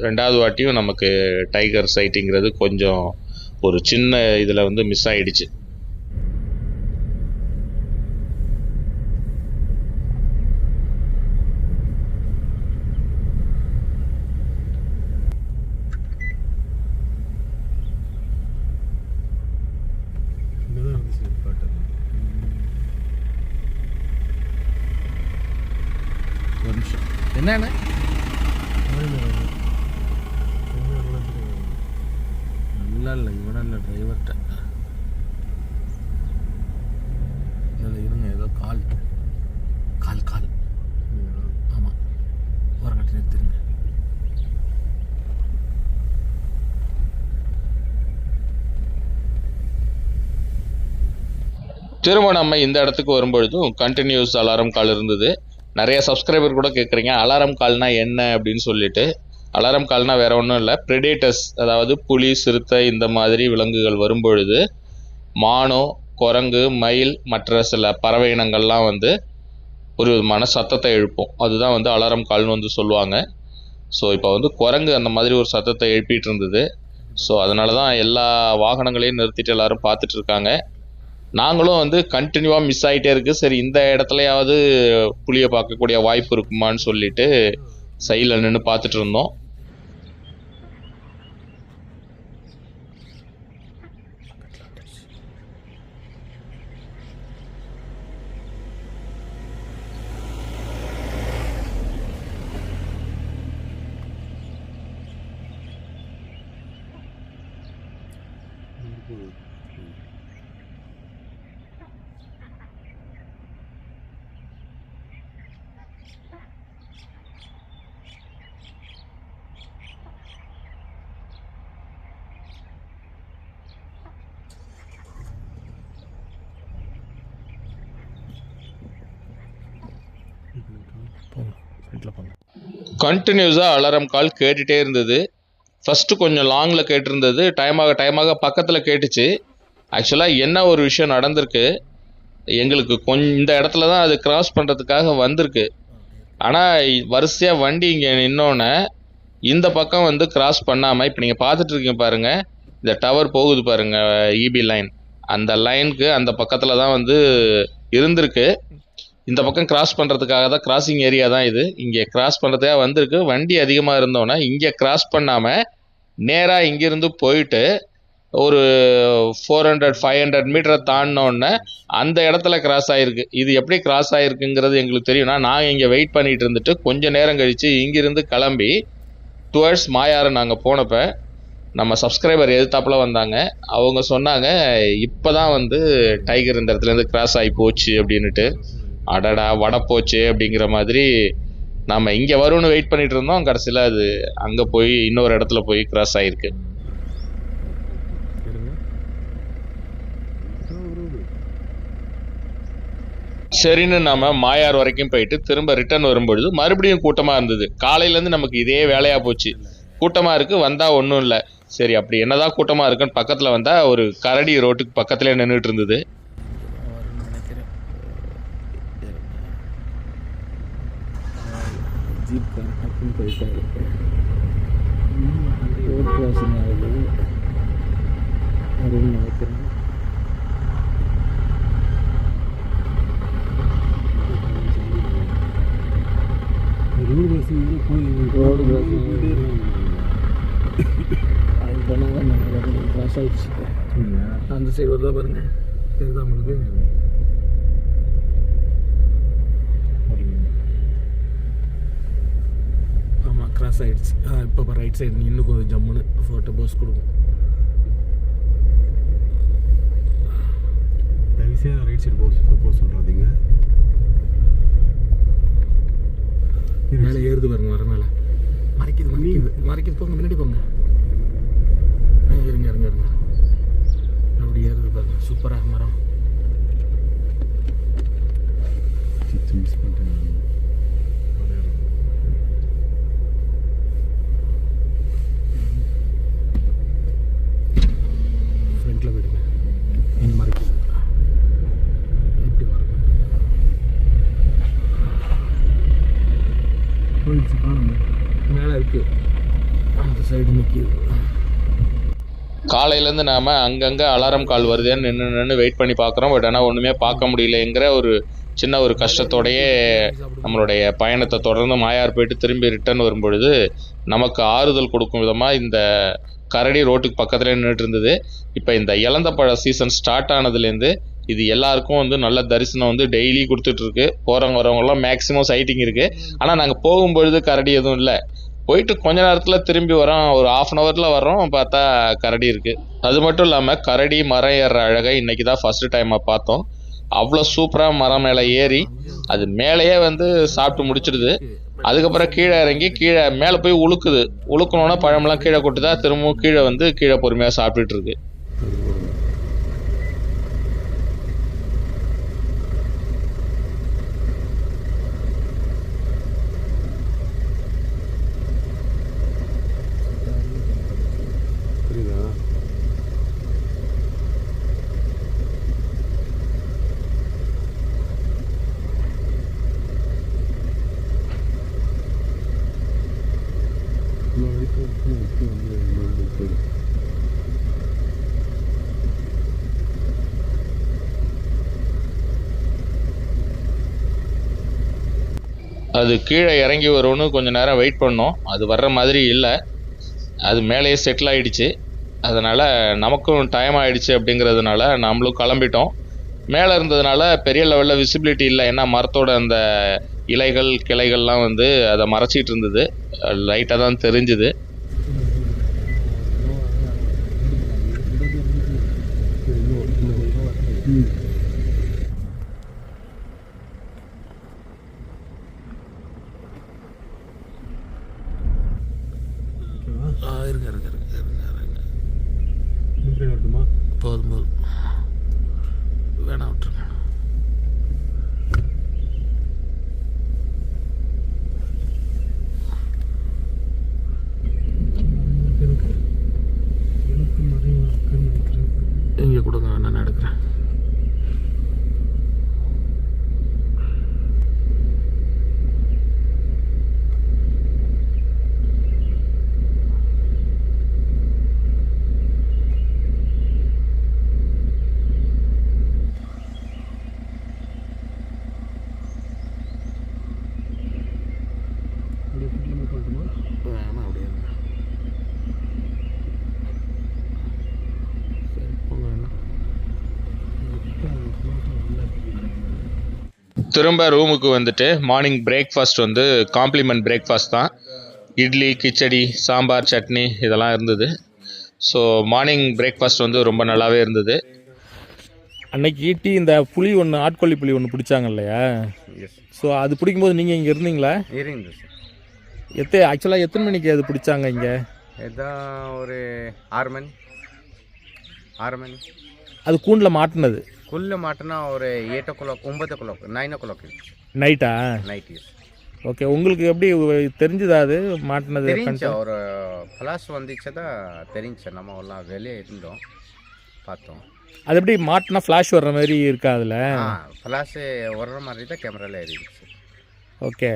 C: ரெண்டாவது வாட்டியும் நமக்கு டைகர் சைட்டிங்கிறது கொஞ்சம் ஒரு சின்ன இதில் வந்து மிஸ் ஆகிடுச்சு.
B: ஒரு நிமிஷம், என்னண்ணே இல்லை இவன இல்லை டிரைவர்கிட்ட இதில் இருங்க, ஏதோ கால் கால் கால் ஆமாம், ஓரங்கட்டி நிறுத்திருங்க.
C: திரும்ப நம்ம இந்த இடத்துக்கு வரும்பொழுதும் கண்டினியூஸ் அலாரம் கால் இருந்தது. நிறைய சப்ஸ்கிரைபர் கூட கேட்குறீங்க அலாரம் கால்னா என்ன அப்படின்னு சொல்லிட்டு. அலாரம் கால்னா வேற ஒன்றும் இல்லை, ப்ரெடேட்டர்ஸ், அதாவது புலி, சிறுத்தை இந்த மாதிரி விலங்குகள் வரும்பொழுது மானோ, குரங்கு, மயில் மற்ற சில பறவை இனங்கள்லாம் வந்து ஒரு விதமான சத்தத்தை எழுப்பும். அதுதான் வந்து அலாரம் கால்னு வந்து சொல்லுவாங்க. ஸோ இப்போ வந்து குரங்கு அந்த மாதிரி ஒரு சத்தத்தை எழுப்பிட்டு இருந்தது. ஸோ அதனால தான் எல்லா வாகனங்களையும் நிறுத்திட்டு எல்லாரும் பார்த்துட்டு இருக்காங்க. நாங்களும் வந்து கண்டினியூவாக மிஸ் ஆகிட்டே இருக்குது. சரி, இந்த இடத்துலையாவது புலியை பார்க்கக்கூடிய வாய்ப்பு இருக்குமான்னு சொல்லிட்டு சைடில் நின்று பார்த்துட்டு இருந்தோம்.
B: ஃப்ரண்ட்டில் போங்க.
C: கண்டினியூஸாக அலாரம் கால் கேட்டுகிட்டே இருந்தது. ஃபஸ்ட்டு கொஞ்சம் லாங்கில் கேட்டிருந்தது, டைமாக பக்கத்தில் கேட்டுச்சு. ஆக்சுவலாக என்ன ஒரு விஷயம் நடந்திருக்கு, எங்களுக்கு இந்த இடத்துல தான் அது கிராஸ் பண்ணுறதுக்காக வந்திருக்கு. ஆனால் வரிசையாக வண்டி இங்கே நின்னோன்னே இந்த பக்கம் வந்து கிராஸ் பண்ணாமல், இப்போ நீங்கள் பார்த்துட்ருக்கீங்க பாருங்கள், இந்த டவர் போகுது பாருங்கள், இபி லைன், அந்த லைனுக்கு அந்த பக்கத்தில் தான் வந்து இருந்திருக்கு. இந்த பக்கம் கிராஸ் பண்ணுறதுக்காக தான், கிராசிங் ஏரியா தான் இது, இங்கே கிராஸ் பண்ணுறதுக்காக வந்திருக்கு. வண்டி அதிகமாக இருந்தோன்னே இங்கே கிராஸ் பண்ணாமல் நேராக இங்கேருந்து போயிட்டு ஒரு 400-500 மீட்டரை தாண்டினோடனே அந்த இடத்துல கிராஸ் ஆகிருக்கு. இது எப்படி கிராஸ் ஆகிருக்குங்கிறது எங்களுக்கு தெரியும்னா, நாங்கள் இங்கே வெயிட் பண்ணிகிட்டு இருந்துட்டு கொஞ்சம் நேரம் கழித்து இங்கிருந்து கிளம்பி டுவர்ட்ஸ் மாயாறு நாங்கள் போனப்போ நம்ம சப்ஸ்கிரைபர் எதிர்த்தாப்பில் வந்தாங்க. அவங்க சொன்னாங்க, இப்போ தான் வந்து டைகர் இந்த இடத்துலேருந்து கிராஸ் ஆகி போச்சு அப்படின்னுட்டு. அடடா வடை போச்சு அப்படிங்கிற மாதிரி நம்ம இங்கே வரும்னு வெயிட் பண்ணிகிட்டு இருந்தோம். கடைசியில் அது அங்கே போய் இன்னொரு இடத்துல போய் கிராஸ் ஆகிருக்கு. சரின்னு நம்ம மாயார் வரைக்கும் போயிட்டு திரும்ப ரிட்டர்ன் வரும்பொழுது மறுபடியும் கூட்டமாக இருந்தது. காலையிலேருந்து நமக்கு இதே வேலையாக போச்சு. கூட்டமாக இருக்குது, வந்தால் ஒன்றும் இல்லை. சரி, அப்படி என்னதான் கூட்டமாக இருக்குன்னு பக்கத்தில் வந்தால் ஒரு கரடி ரோட்டுக்கு பக்கத்துலேயே நின்றுட்டு இருந்தது.
B: ஜீப் கார் டக்குன்னு போயிட்டாரு. ரோட் கிராசிங் ஆகுது அப்படின்னு நினைக்கிறேன். ரோடு கிராசிங் போயிட்டே இருக்காங்க. அது போனால் தான் நம்ம கிராஸ் ஆகிடுச்சு. அந்த சைடு வருதா பாருங்க, தெரியுதா உங்களுக்கு? ஆமாம், கிராஸ் ஆகிடுச்சு. இப்போ ரைட் சைடு இன்னும் கொஞ்சம் ஜம்முன்னு ஃபோட்டோ போஸ் கொடுக்கும்.
E: தயவுசெய்து ரைட் சைடு போஸ் சொல்கிறாதீங்க.
B: மேலே ஏறுது பாருங்க, வர மேலே மறைக்குது போங்க, முன்னாடி போங்க. இருங்க அப்படி ஏறுது பாருங்க, சூப்பராக மரம்.
E: மிஸ் பண்ணிட்டேன்.
B: ஃப்ரண்ட்டில் போயிடுங்க, இந்த மறைக்குது. எப்படி வரும் போயிடுச்சு, காணுங்க. மேலே இருக்குது, அந்த சைடு நிற்கிது.
C: காலையிலேருந்து நாம் அங்கங்கே அலாரம் கால் வருதேன்னு நின்று வெயிட் பண்ணி பார்க்குறோம். பட் ஆனால் ஒன்றுமே பார்க்க முடியலைங்கிற ஒரு சின்ன ஒரு கஷ்டத்தோடையே நம்மளுடைய பயணத்தை தொடர்ந்து மாயார் போயிட்டு திரும்பி ரிட்டர்ன் வரும்பொழுது நமக்கு ஆறுதல் கொடுக்கும் விதமாக இந்த கரடி ரோட்டுக்கு பக்கத்துலேயே நின்றுட்டு இருந்தது. இப்போ இந்த இலந்தப்பழ சீசன் ஸ்டார்ட் ஆனதுலேருந்து இது எல்லாருக்கும் வந்து நல்ல தரிசனம் வந்து டெய்லி கொடுத்துட்ருக்கு. போகிறவங்க வரவங்களாம் மேக்ஸிமம் சைட்டிங் இருக்குது. ஆனால் நாங்கள் போகும்பொழுது கரடி எதுவும் இல்லை. போயிட்டு கொஞ்ச நேரத்தில் திரும்பி வரோம், ஒரு 1/2 hourல வரோம், பார்த்தா கரடி இருக்குது. அது மட்டும் இல்லாமல் கரடி மரம் ஏறுற அழகை இன்றைக்கி தான் ஃபஸ்ட்டு டைமாக பார்த்தோம். அவ்வளோ சூப்பராக மரம் மேலே ஏறி அது மேலேயே வந்து சாப்பிட்டு முடிச்சிடுது. அதுக்கப்புறம் கீழே இறங்கி மேலே போய் உழுக்கணுன்னா பழமெல்லாம் கீழே கொட்டுதா, திரும்பவும் கீழே பொறுமையாக சாப்பிட்டுட்டு இருக்கு. அது கீழே இறங்கி வரும்னு கொஞ்சம் நேரம் வெயிட் பண்ணோம். அது வர்ற மாதிரி இல்லை, அது மேலேயே செட்டில் ஆகிடுச்சு. அதனால் நமக்கும் டைம் ஆகிடுச்சு அப்படிங்கிறதுனால நம்மளும் கிளம்பிட்டோம். மேலே இருந்ததுனால பெரிய லெவலில் விசிபிலிட்டி இல்லை, ஏன்னா மரத்தோட அந்த இலைகள் கிளைகள்லாம் வந்து அதை மறைச்சிட்டு இருந்தது, லைட்டாக தான் தெரிஞ்சுது.
B: போதும் வேணாம், விட்டுருங்க.
C: திரும்ப ரூமுக்கு வந்துட்டு மார்னிங் பிரேக்ஃபாஸ்ட் வந்து காம்ப்ளிமெண்ட் பிரேக்ஃபாஸ்ட் தான். இட்லி, கிச்சடி, சாம்பார், சட்னி இதெல்லாம் இருந்தது. ஸோ மார்னிங் பிரேக்ஃபாஸ்ட் வந்து ரொம்ப நல்லாவே இருந்தது.
B: அன்னைக்கு ஈட்டி இந்த புளி ஒன்று, ஆட்கொல்லி புளி ஒன்று பிடிச்சாங்க இல்லையா? ஸோ அது பிடிக்கும்போது நீங்கள் இங்கே இருந்தீங்களா?
D: இருந்தது சார்.
B: ஆக்சுவலாக எத்தனை மணிக்கு அது பிடிச்சாங்க இங்கே?
D: இதான் ஒரு 6 மணி.
B: அது கூண்டில் மாட்டினது
D: குள்ள மாட்டினா ஒரு 8 o'clock, 9 o'clock, 9 o'clock
B: நைட்டா?
D: நைட்.
B: ஓகே, உங்களுக்கு எப்படி தெரிஞ்சுதா அது மாட்டினது?
D: தெரிஞ்சு ஒரு ஃப்ளாஷ் வந்துச்சுதான் தெரிஞ்சு. நம்ம எல்லாம் வெளியே இருந்தோம், பார்த்தோம்.
B: அது எப்படி மாட்டினா ஃப்ளாஷ் வர்ற மாதிரி இருக்கா? அதில்
D: ஃப்ளாஷ் வர்ற மாதிரி தான் கேமராவில் இருந்துச்சு.
B: ஓகே,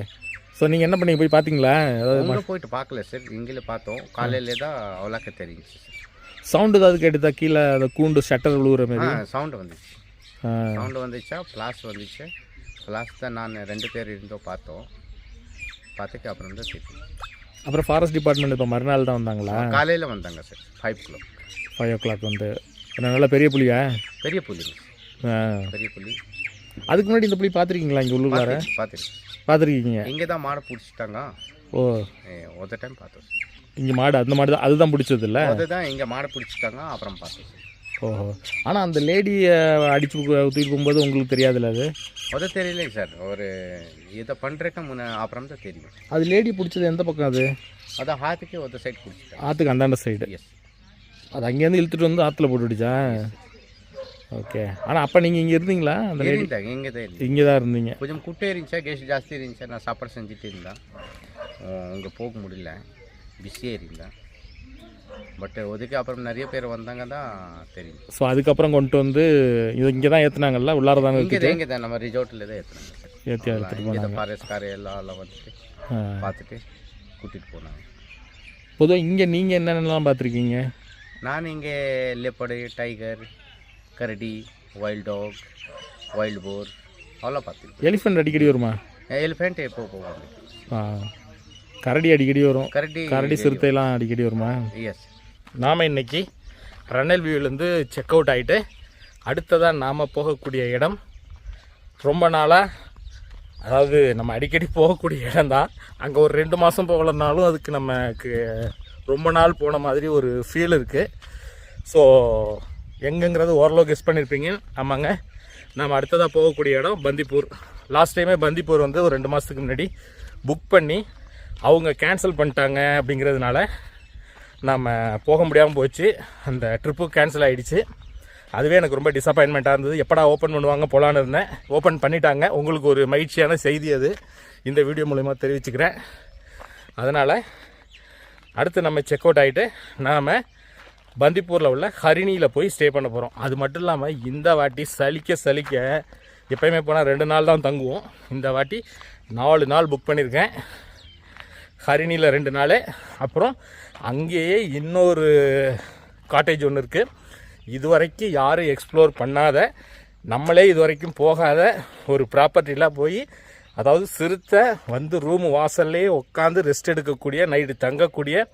B: ஸோ நீங்கள் என்ன பண்ணீங்க, போய் பார்த்தீங்களா?
D: அங்கே போயிட்டு பார்க்கல சார், இங்கே பார்த்தோம். காலையிலே தான் அவ்வளோக்க தெரிஞ்சிச்சு சார்.
B: சவுண்டு ஏதாவது கேட்டுதா கீழே? அந்த கூண்டு ஷட்டர் விழுவுற மாதிரி
D: சவுண்டு வந்துச்சு. சவுண்டு வந்துச்சா, ஃப்ளாஷ் வந்துச்சு. ஃப்ளாஷ் தான் நான் 2 பேர் இருந்தோம், பார்த்தோம். பார்த்துட்டு அப்புறம் தான் தெரியும்.
B: அப்புறம் ஃபாரஸ்ட் டிபார்ட்மெண்ட் இப்போ மறுநாள் தான் வந்தாங்களா?
D: காலையில் வந்தாங்க சார், 5 o'clock
B: வந்து. நல்ல பெரிய புலியா?
D: பெரிய புலி, பெரிய புலி.
B: அதுக்கு முன்னாடி இந்த புலி பார்த்துருக்கீங்களா இங்கே உள்ளூர்கார? பார்த்துருக்கீங்க?
D: இங்கே தான் மாடை பிடிச்சிட்டாங்க.
B: ஓ,
D: ஒரு டைம் பார்த்தோம்
B: இங்கே மாடு, அந்த மாடு தான், அதுதான் பிடிச்சது இல்லை?
D: அதுதான் இங்கே மாடை பிடிச்சிட்டாங்க, அப்புறம் பார்த்தோம்.
B: ஓஹோ, ஆனால் அந்த லேடியை அடிச்சு தூக்கிட்டு போகும்போது உங்களுக்கு தெரியாதுல்ல? அது
D: தெரியல சார். ஒரு இதை பண்ணுறக்க அப்புறம் தான் தெரியும்.
B: அது லேடி பிடிச்சது எந்த பக்கம்? அது
D: ஆற்றுக்கு ஒரு சைடு பிடிச்சிட்டேன்.
B: ஆற்றுக்கு அந்தாண்ட சைடு. அது அங்கேருந்து இழுத்துட்டு வந்து ஆற்றுல போட்டுடுச்சா? ஓகே, ஆனால் அப்போ நீங்கள் இங்கே இருந்தீங்களா? அந்த லேடி இங்கே தான் இருந்தீங்க.
D: கொஞ்சம் குட்டே இருந்துச்சா, கேஸ் ஜாஸ்தி இருந்துச்சா, நான் சாப்பாடு செஞ்சுட்டு இருந்தேன். அங்கே போக முடியல, பிஸியாக இருந்தேன். பட் அதுக்கு அப்புறம் நிறைய பேர் வந்தாங்க தான் தெரியும்.
B: ஸோ அதுக்கப்புறம் கொண்டு வந்து இது இங்கே தான் ஏற்றுனாங்கல்ல? உள்ளார தானே?
D: இங்கே தான் நம்ம ரிசோர்ட்டில் தான் எடுத்துட்டு ஃபாரஸ்ட்கார் எல்லாம் வந்துட்டு பார்த்துட்டு கூட்டிகிட்டு போனாங்க.
B: பொதுவாக இங்கே நீங்கள் என்னென்னலாம் பார்த்துருக்கீங்க?
D: நான் இங்கே லெப்பர்டு, டைகர், கரடி, வைல்ட் டாக், வைல்ட் போர் அவ்வளோ பார்த்துருக்கேன்.
B: எலிஃபெண்ட் அடிக்கடி வருமா?
D: எலிஃபெண்ட் எப்போ போவாங்க.
B: கரடி அடிக்கடி வரும். கரடி சிறுத்தைலாம் அடிக்கடி வருமா?
D: எஸ்.
B: நாம் இன்னைக்கு ரனல் வியூலேருந்து செக் அவுட் ஆகிட்டு அடுத்ததாக நாம் போகக்கூடிய இடம் ரொம்ப நாளாக, அதாவது நம்ம அடிக்கடி போகக்கூடிய இடம் தான். அங்கே ஒரு 2 மாதம் போகலனாலும் அதுக்கு நமக்கு ரொம்ப நாள் போன மாதிரி ஒரு ஃபீல் இருக்குது. ஸோ எங்கேங்கிறது ஓரளவு கெஸ் பண்ணியிருப்பீங்க. ஆமாங்க, நம்ம அடுத்ததாக போகக்கூடிய இடம் பந்திப்பூர். லாஸ்ட் டைமே பந்திப்பூர் வந்து ஒரு 2 மாதத்துக்கு முன்னாடி புக் பண்ணி அவங்க கேன்சல் பண்ணிட்டாங்க. அப்படிங்கிறதுனால நம்ம போக முடியாமல் போச்சு. அந்த ட்ரிப்பு கேன்சல் ஆகிடுச்சு. அதுவே எனக்கு ரொம்ப டிசப்பாயின்மெண்ட்டாக இருந்தது. எப்படா ஓப்பன் பண்ணுவாங்க போகலான்னு இருந்தேன். ஓப்பன் பண்ணிட்டாங்க. உங்களுக்கு ஒரு மகிழ்ச்சியான செய்தி அது இந்த வீடியோ மூலமா தெரிவிச்சுக்கிறேன். அதனால் அடுத்து நம்ம செக் அவுட் ஆகிட்டு நாம் பந்திப்பூரில் உள்ள ஹரிணியில் போய் ஸ்டே பண்ண போகிறோம். அது மட்டும் இல்லாமல் இந்த வாட்டி சலிக்க எப்போயுமே போனால் 2 நாள் தான் தங்குவோம். இந்த வாட்டி 4 நாள் புக் பண்ணியிருக்கேன். ஹரிணியில் 2 நாள், அப்புறம் அங்கேயே இன்னொரு காட்டேஜ் ஒன்று இருக்குது. இதுவரைக்கும் யாரும் எக்ஸ்ப்ளோர் பண்ணாத, நம்மளே இது வரைக்கும் போகாத ஒரு ப்ராப்பர்ட்டிலாம் போய், அதாவது சிறுத்தை வந்து ரூம் வாசல்லே உட்காந்து ரெஸ்ட் எடுக்கக்கூடிய, நைட்டு தங்கக்கூடிய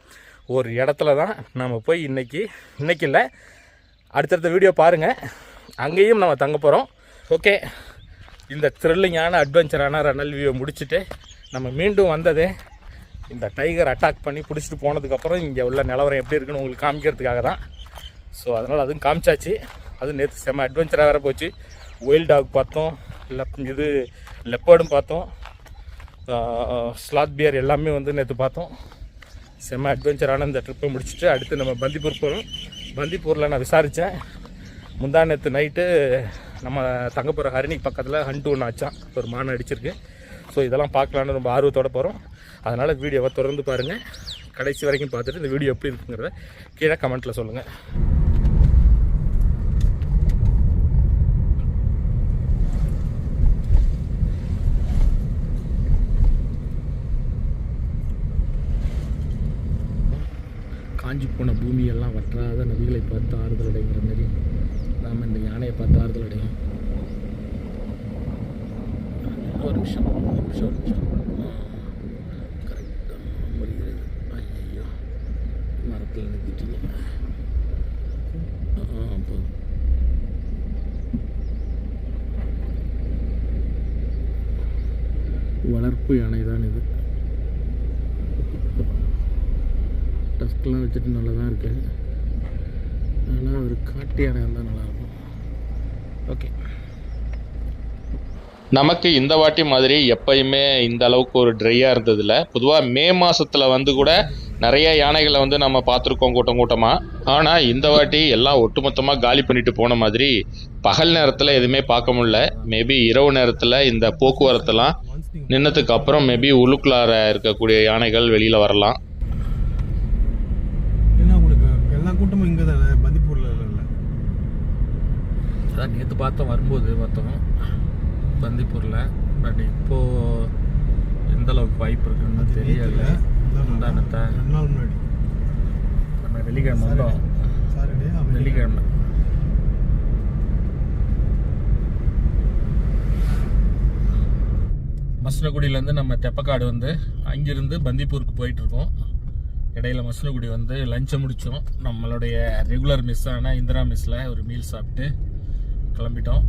B: ஒரு இடத்துல தான் நம்ம போய் இன்றைக்கி இல்லை அடுத்தடுத்த வீடியோ பாருங்கள், அங்கேயும் நம்ம தங்க போகிறோம். ஓகே, இந்த த்ரில்லிங்கான அட்வென்ச்சரான ரனல் வியூவை முடிச்சுட்டு நம்ம மீண்டும் வந்ததே இந்த டைகர் அட்டாக் பண்ணி பிடிச்சிட்டு போனதுக்கப்புறம் இங்கே உள்ள நிலவரம் எப்படி இருக்குன்னு உங்களுக்கு காமிக்கிறதுக்காக தான். ஸோ அதனால் அதுவும் காமிச்சாச்சு. அதுவும் நேற்று செம்ம அட்வென்ச்சராக வேறு போச்சு. ஒயில்ட் டாக் பார்த்தோம், லெப்பர்டும் பார்த்தோம், ஸ்லாத் பியர் எல்லாமே வந்து நேற்று பார்த்தோம். செம்ம அட்வென்ச்சரான இந்த ட்ரிப்பை முடிச்சுட்டு அடுத்து நம்ம பந்திப்பூர் போகிறோம். பந்திப்பூரில் நான் விசாரித்தேன், முந்தா நேற்று நைட்டு நம்ம தங்க போகிற ஹரிணிக்கு பக்கத்தில் ஹண்ட் ஒன்று ஆச்சான், ஒரு மான் அடிச்சிருக்கு. ஸோ இதெல்லாம் பார்க்கலான்னு ரொம்ப ஆர்வத்தோடு போகிறோம். அதனால் வீடியோவை தொடர்ந்து பாருங்கள், கடைசி வரைக்கும் பார்த்துட்டு இந்த வீடியோ எப்படி இருக்குங்கிறத கீழே கமெண்ட்டில் சொல்லுங்கள். காஞ்சி போன பூமியெல்லாம் வற்றாத நதிகளை பார்த்து ஆறுதல் அடைங்கிற மாதிரி நாம் இந்த யானையை பார்த்து ஆறுதல் அடையும். ஒரு நிமிஷம் கரெக்டாக முடிகிறது. ஐயோ, மரத்தில் நிறுத்திட்டீங்க. அப்போ வளர்ப்பு யானை தான் இது. டஸ்க்லாம் வச்சுட்டு நல்லா தான் இருக்கு. ஆனால் ஒரு காட்டு யானை இருந்தால் நல்லாயிருக்கும். ஓகே,
C: நமக்கு இந்த வாட்டி மாதிரி எப்பயுமே இந்த அளவுக்கு ஒரு ட்ரையாக இருந்ததில்ல. பொதுவாக மே மாதத்தில் வந்து கூட நிறைய யானைகளை வந்து நம்ம பார்த்துருக்கோம் கூட்டம் கூட்டமாக. ஆனால் இந்த வாட்டி எல்லாம் ஒட்டுமொத்தமாக காலி பண்ணிட்டு போன மாதிரி பகல் நேரத்தில் எதுவுமே பார்க்க முடியல. மேபி இரவு நேரத்தில் இந்த போக்குவரத்தெல்லாம் நின்னதுக்கு அப்புறம் மேபி உள்ளுக்குள்ளார இருக்கக்கூடிய யானைகள் வெளியில் வரலாம்.
E: ஏன்னா உங்களுக்கு எல்லா கூட்டமும் இங்கே தானே, பந்திப்பூரில் இல்லை.
B: அதான் நேற்று பார்த்தோம், வரும்போது பார்த்தோம் பந்திப்பூரில். பட் இப்போது எந்த அளவுக்கு வாய்ப்பு இருக்குன்னு தெரியல. முந்தானத்தை
E: 2 நாள் முன்னாடி
B: நம்ம வெள்ளிக்கிழமை வந்தோம்.
E: சாட்டர்டே
B: வெள்ளிக்கிழமை மசனகுடியிலேருந்து நம்ம தெப்பக்காடு வந்து அங்கிருந்து பந்திப்பூருக்கு போயிட்டுருக்கோம். இடையில மசனகுடி வந்து லஞ்சை முடித்தோம். நம்மளுடைய ரெகுலர் மிஸ்ஸான இந்திரா மிஸ்ஸில் ஒரு மீல் சாப்பிட்டு கிளம்பிட்டோம்.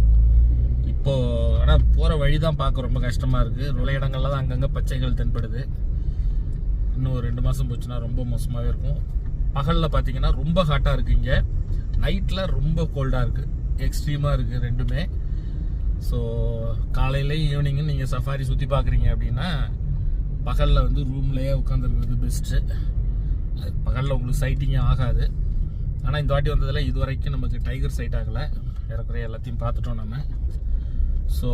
B: இப்போது ஆனால் போகிற வழி தான் பார்க்க ரொம்ப கஷ்டமாக இருக்குது. சில இடங்கள்ல தான் அங்கங்கே பச்சைகள் தென்படுது. இன்னும் ஒரு 2 மாதம் போச்சுன்னா ரொம்ப மோசமாகவே இருக்கும். பகலில் பார்த்தீங்கன்னா ரொம்ப ஹாட்டாக இருக்குது இங்கே, நைட்டில் ரொம்ப கோல்டாக இருக்குது, எக்ஸ்ட்ரீமாக இருக்குது ரெண்டுமே. ஸோ காலையிலையும் ஈவினிங்கும் நீங்கள் சஃபாரி சுற்றி பார்க்குறீங்க அப்படின்னா பகலில் வந்து ரூம்லேயே உட்காந்துருக்கிறது பெஸ்ட்டு. அது பகலில் உங்களுக்கு சைட்டிங்கே ஆகாது. ஆனால் இந்த வாட்டி வந்ததில் இது வரைக்கும் நமக்கு டைகர் சைட் ஆகலை. ஏறக்குறைய எல்லாத்தையும் பார்த்துட்டோம் நம்ம. ஸோ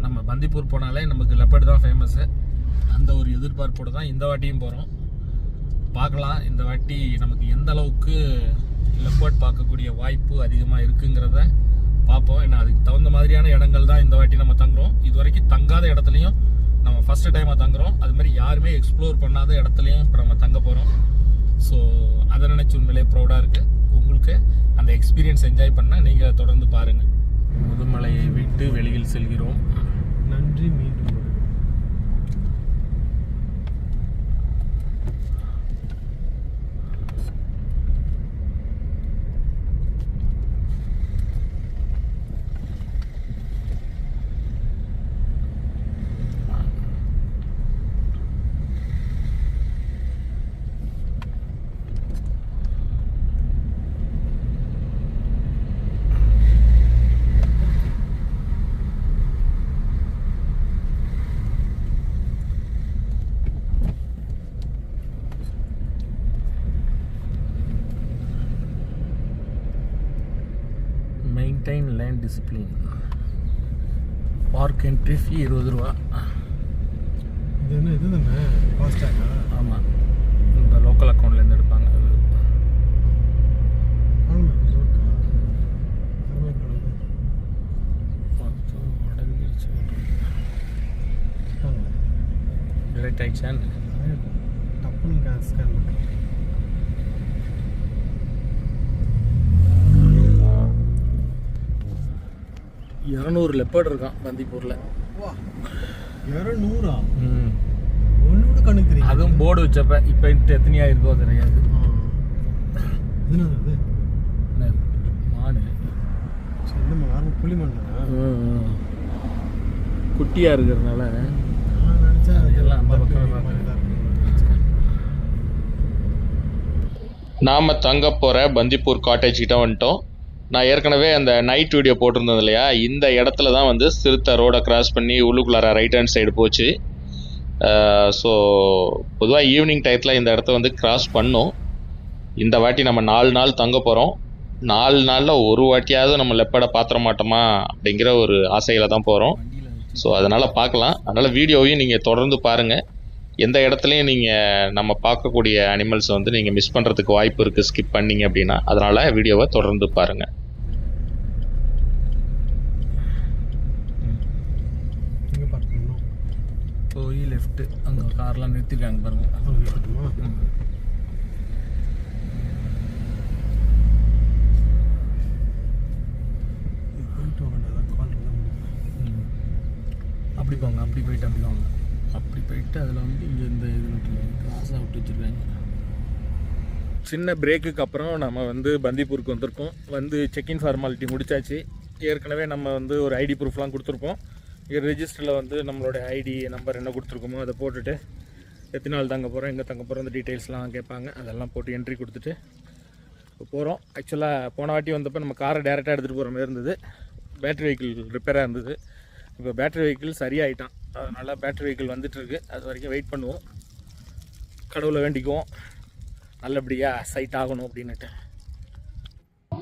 B: நம்ம பந்திப்பூர் போனாலே நமக்கு லெப்பர்டு தான் ஃபேமஸ்ஸு. அந்த ஒரு எதிர்பார்ப்போடு தான் இந்த வாட்டியும் போகிறோம். பார்க்கலாம் இந்த வாட்டி நமக்கு எந்த அளவுக்கு லெப்பர்ட் பார்க்கக்கூடிய வாய்ப்பு அதிகமாக இருக்குங்கிறத பார்ப்போம். ஏன்னா அதுக்கு தகுந்த மாதிரியான இடங்கள் தான் இந்த வாட்டி நம்ம தங்குறோம். இது வரைக்கும் தங்காத இடத்துலையும் நம்ம ஃபஸ்ட்டு டைமாக தங்குறோம். அது மாதிரி யாருமே எக்ஸ்ப்ளோர் பண்ணாத இடத்துலையும் இப்போ நம்ம தங்க போகிறோம். ஸோ அதை நினச்சி உண்மையிலே ப்ரௌடாக இருக்குது. உங்களுக்கு அந்த எக்ஸ்பீரியன்ஸ் என்ஜாய் பண்ணால் நீங்கள் தொடர்ந்து பாருங்கள். முதுமலையை விட்டு வெளியில் செல்கிறோம்.
E: நன்றி, மீண்டும்
B: maintain land discipline. Park entry ஃபீ 20 ரூபா.
E: இது என்ன இது தானே ஃபாஸ்டாகா?
B: ஆமாம், இந்த லோக்கல் அக்கௌண்ட்லேருந்து எடுப்பாங்க. டிரெக்ட் ஆயிடுச்சா?
E: டப்புன்னு ஸ்கேன் பண்ணுறேன்.
B: 200 லெப்பர்ட் இருக்கான் பந்திப்பூரில்.
E: 200? ஒன்று கணக்கு தெரியும்.
B: அதுவும் போர்டு வச்சப்ப. இப்போ எத்தனையா இருக்கோ தெரியாது.
E: அது
B: மாடு
E: சின்ன மாறு புளி மண்ணா
B: குட்டியாக இருக்கிறதுனால
E: நான் நினச்சேன்
B: எல்லாம் அந்த பக்கம்.
C: நாம் தங்க போகிற பந்திப்பூர் காட்டேஜ் கிட்ட வந்துட்டோம். நான் ஏற்கனவே அந்த நைட் வீடியோ போட்டிருந்தது இல்லையா, இந்த இடத்துல தான் வந்து சிறுத்தை ரோடை கிராஸ் பண்ணி உள்ளுக்குள்ளார ரைட் ஹேண்ட் சைடு போச்சு. ஸோ பொதுவாக ஈவினிங் டயத்தில் இந்த இடத்த வந்து கிராஸ் பண்ணோம். இந்த வாட்டி நம்ம 4 நாள் தங்க போகிறோம். 4 நாளில் ஒரு வாட்டியாவது நம்ம லெப்பர்டை பாத்திர மாட்டோமா அப்படிங்கிற ஒரு ஆசையில் தான் போகிறோம். ஸோ அதனால் பார்க்கலாம். அதனால் வீடியோவையும் நீங்கள் தொடர்ந்து பாருங்கள். எந்த இடத்துலையும் நீங்கள் நம்ம பார்க்கக்கூடிய அனிமல்ஸை வந்து நீங்கள் மிஸ் பண்ணுறதுக்கு வாய்ப்பு இருக்குது ஸ்கிப் பண்ணிங்க அப்படின்னா. அதனால் வீடியோவை தொடர்ந்து பாருங்கள்.
B: போய் லெஃப்ட்டு அங்கே கார்லாம் நிறுத்திருக்காங்க பாருங்க. அப்படி போங்க, அப்படி போயிட்டு அப்படி வாங்க. அப்படி போயிட்டு அதில் வந்து இங்கே இந்த இதில் கிராஸாக விட்டு வச்சுருக்காங்க. சின்ன பிரேக்குக்கு அப்புறம் நம்ம வந்து பந்திப்பூருக்கு வந்திருக்கோம். வந்து செக்இன் ஃபார்மாலிட்டி முடிச்சாச்சு. ஏற்கனவே நம்ம வந்து ஒரு ஐடி ப்ரூஃப்லாம் கொடுத்துருப்போம். இங்கே ரெஜிஸ்டரில் வந்து நம்மளோட ஐடி நம்பர் என்ன கொடுத்துருக்கோமோ அதை போட்டுட்டு எத்தனை நாள் தங்க போகிறோம், எங்கே தங்க போகிறோம், அந்த டீட்டெயில்ஸ்லாம் கேட்பாங்க. அதெல்லாம் போட்டு என்ட்ரி கொடுத்துட்டு இப்போ போகிறோம். ஆக்சுவலாக போன வாட்டி வந்தப்போ நம்ம காரை டேரெக்டாக எடுத்துகிட்டு போகிற மாதிரி இருந்தது. பேட்ரி வெஹிக்கிள் ரிப்பேராக இருந்தது. இப்போ பேட்ரி வெஹிக்கிள் சரியாயிட்டான். அதனால் பேட்ரி வெஹிக்கிள் வந்துட்டுருக்கு. அது வரைக்கும் வெயிட் பண்ணுவோம். கடவுளை வேண்டிக்குவோம் நல்லபடியாக சைட் ஆகணும் அப்படின்னுட்டு.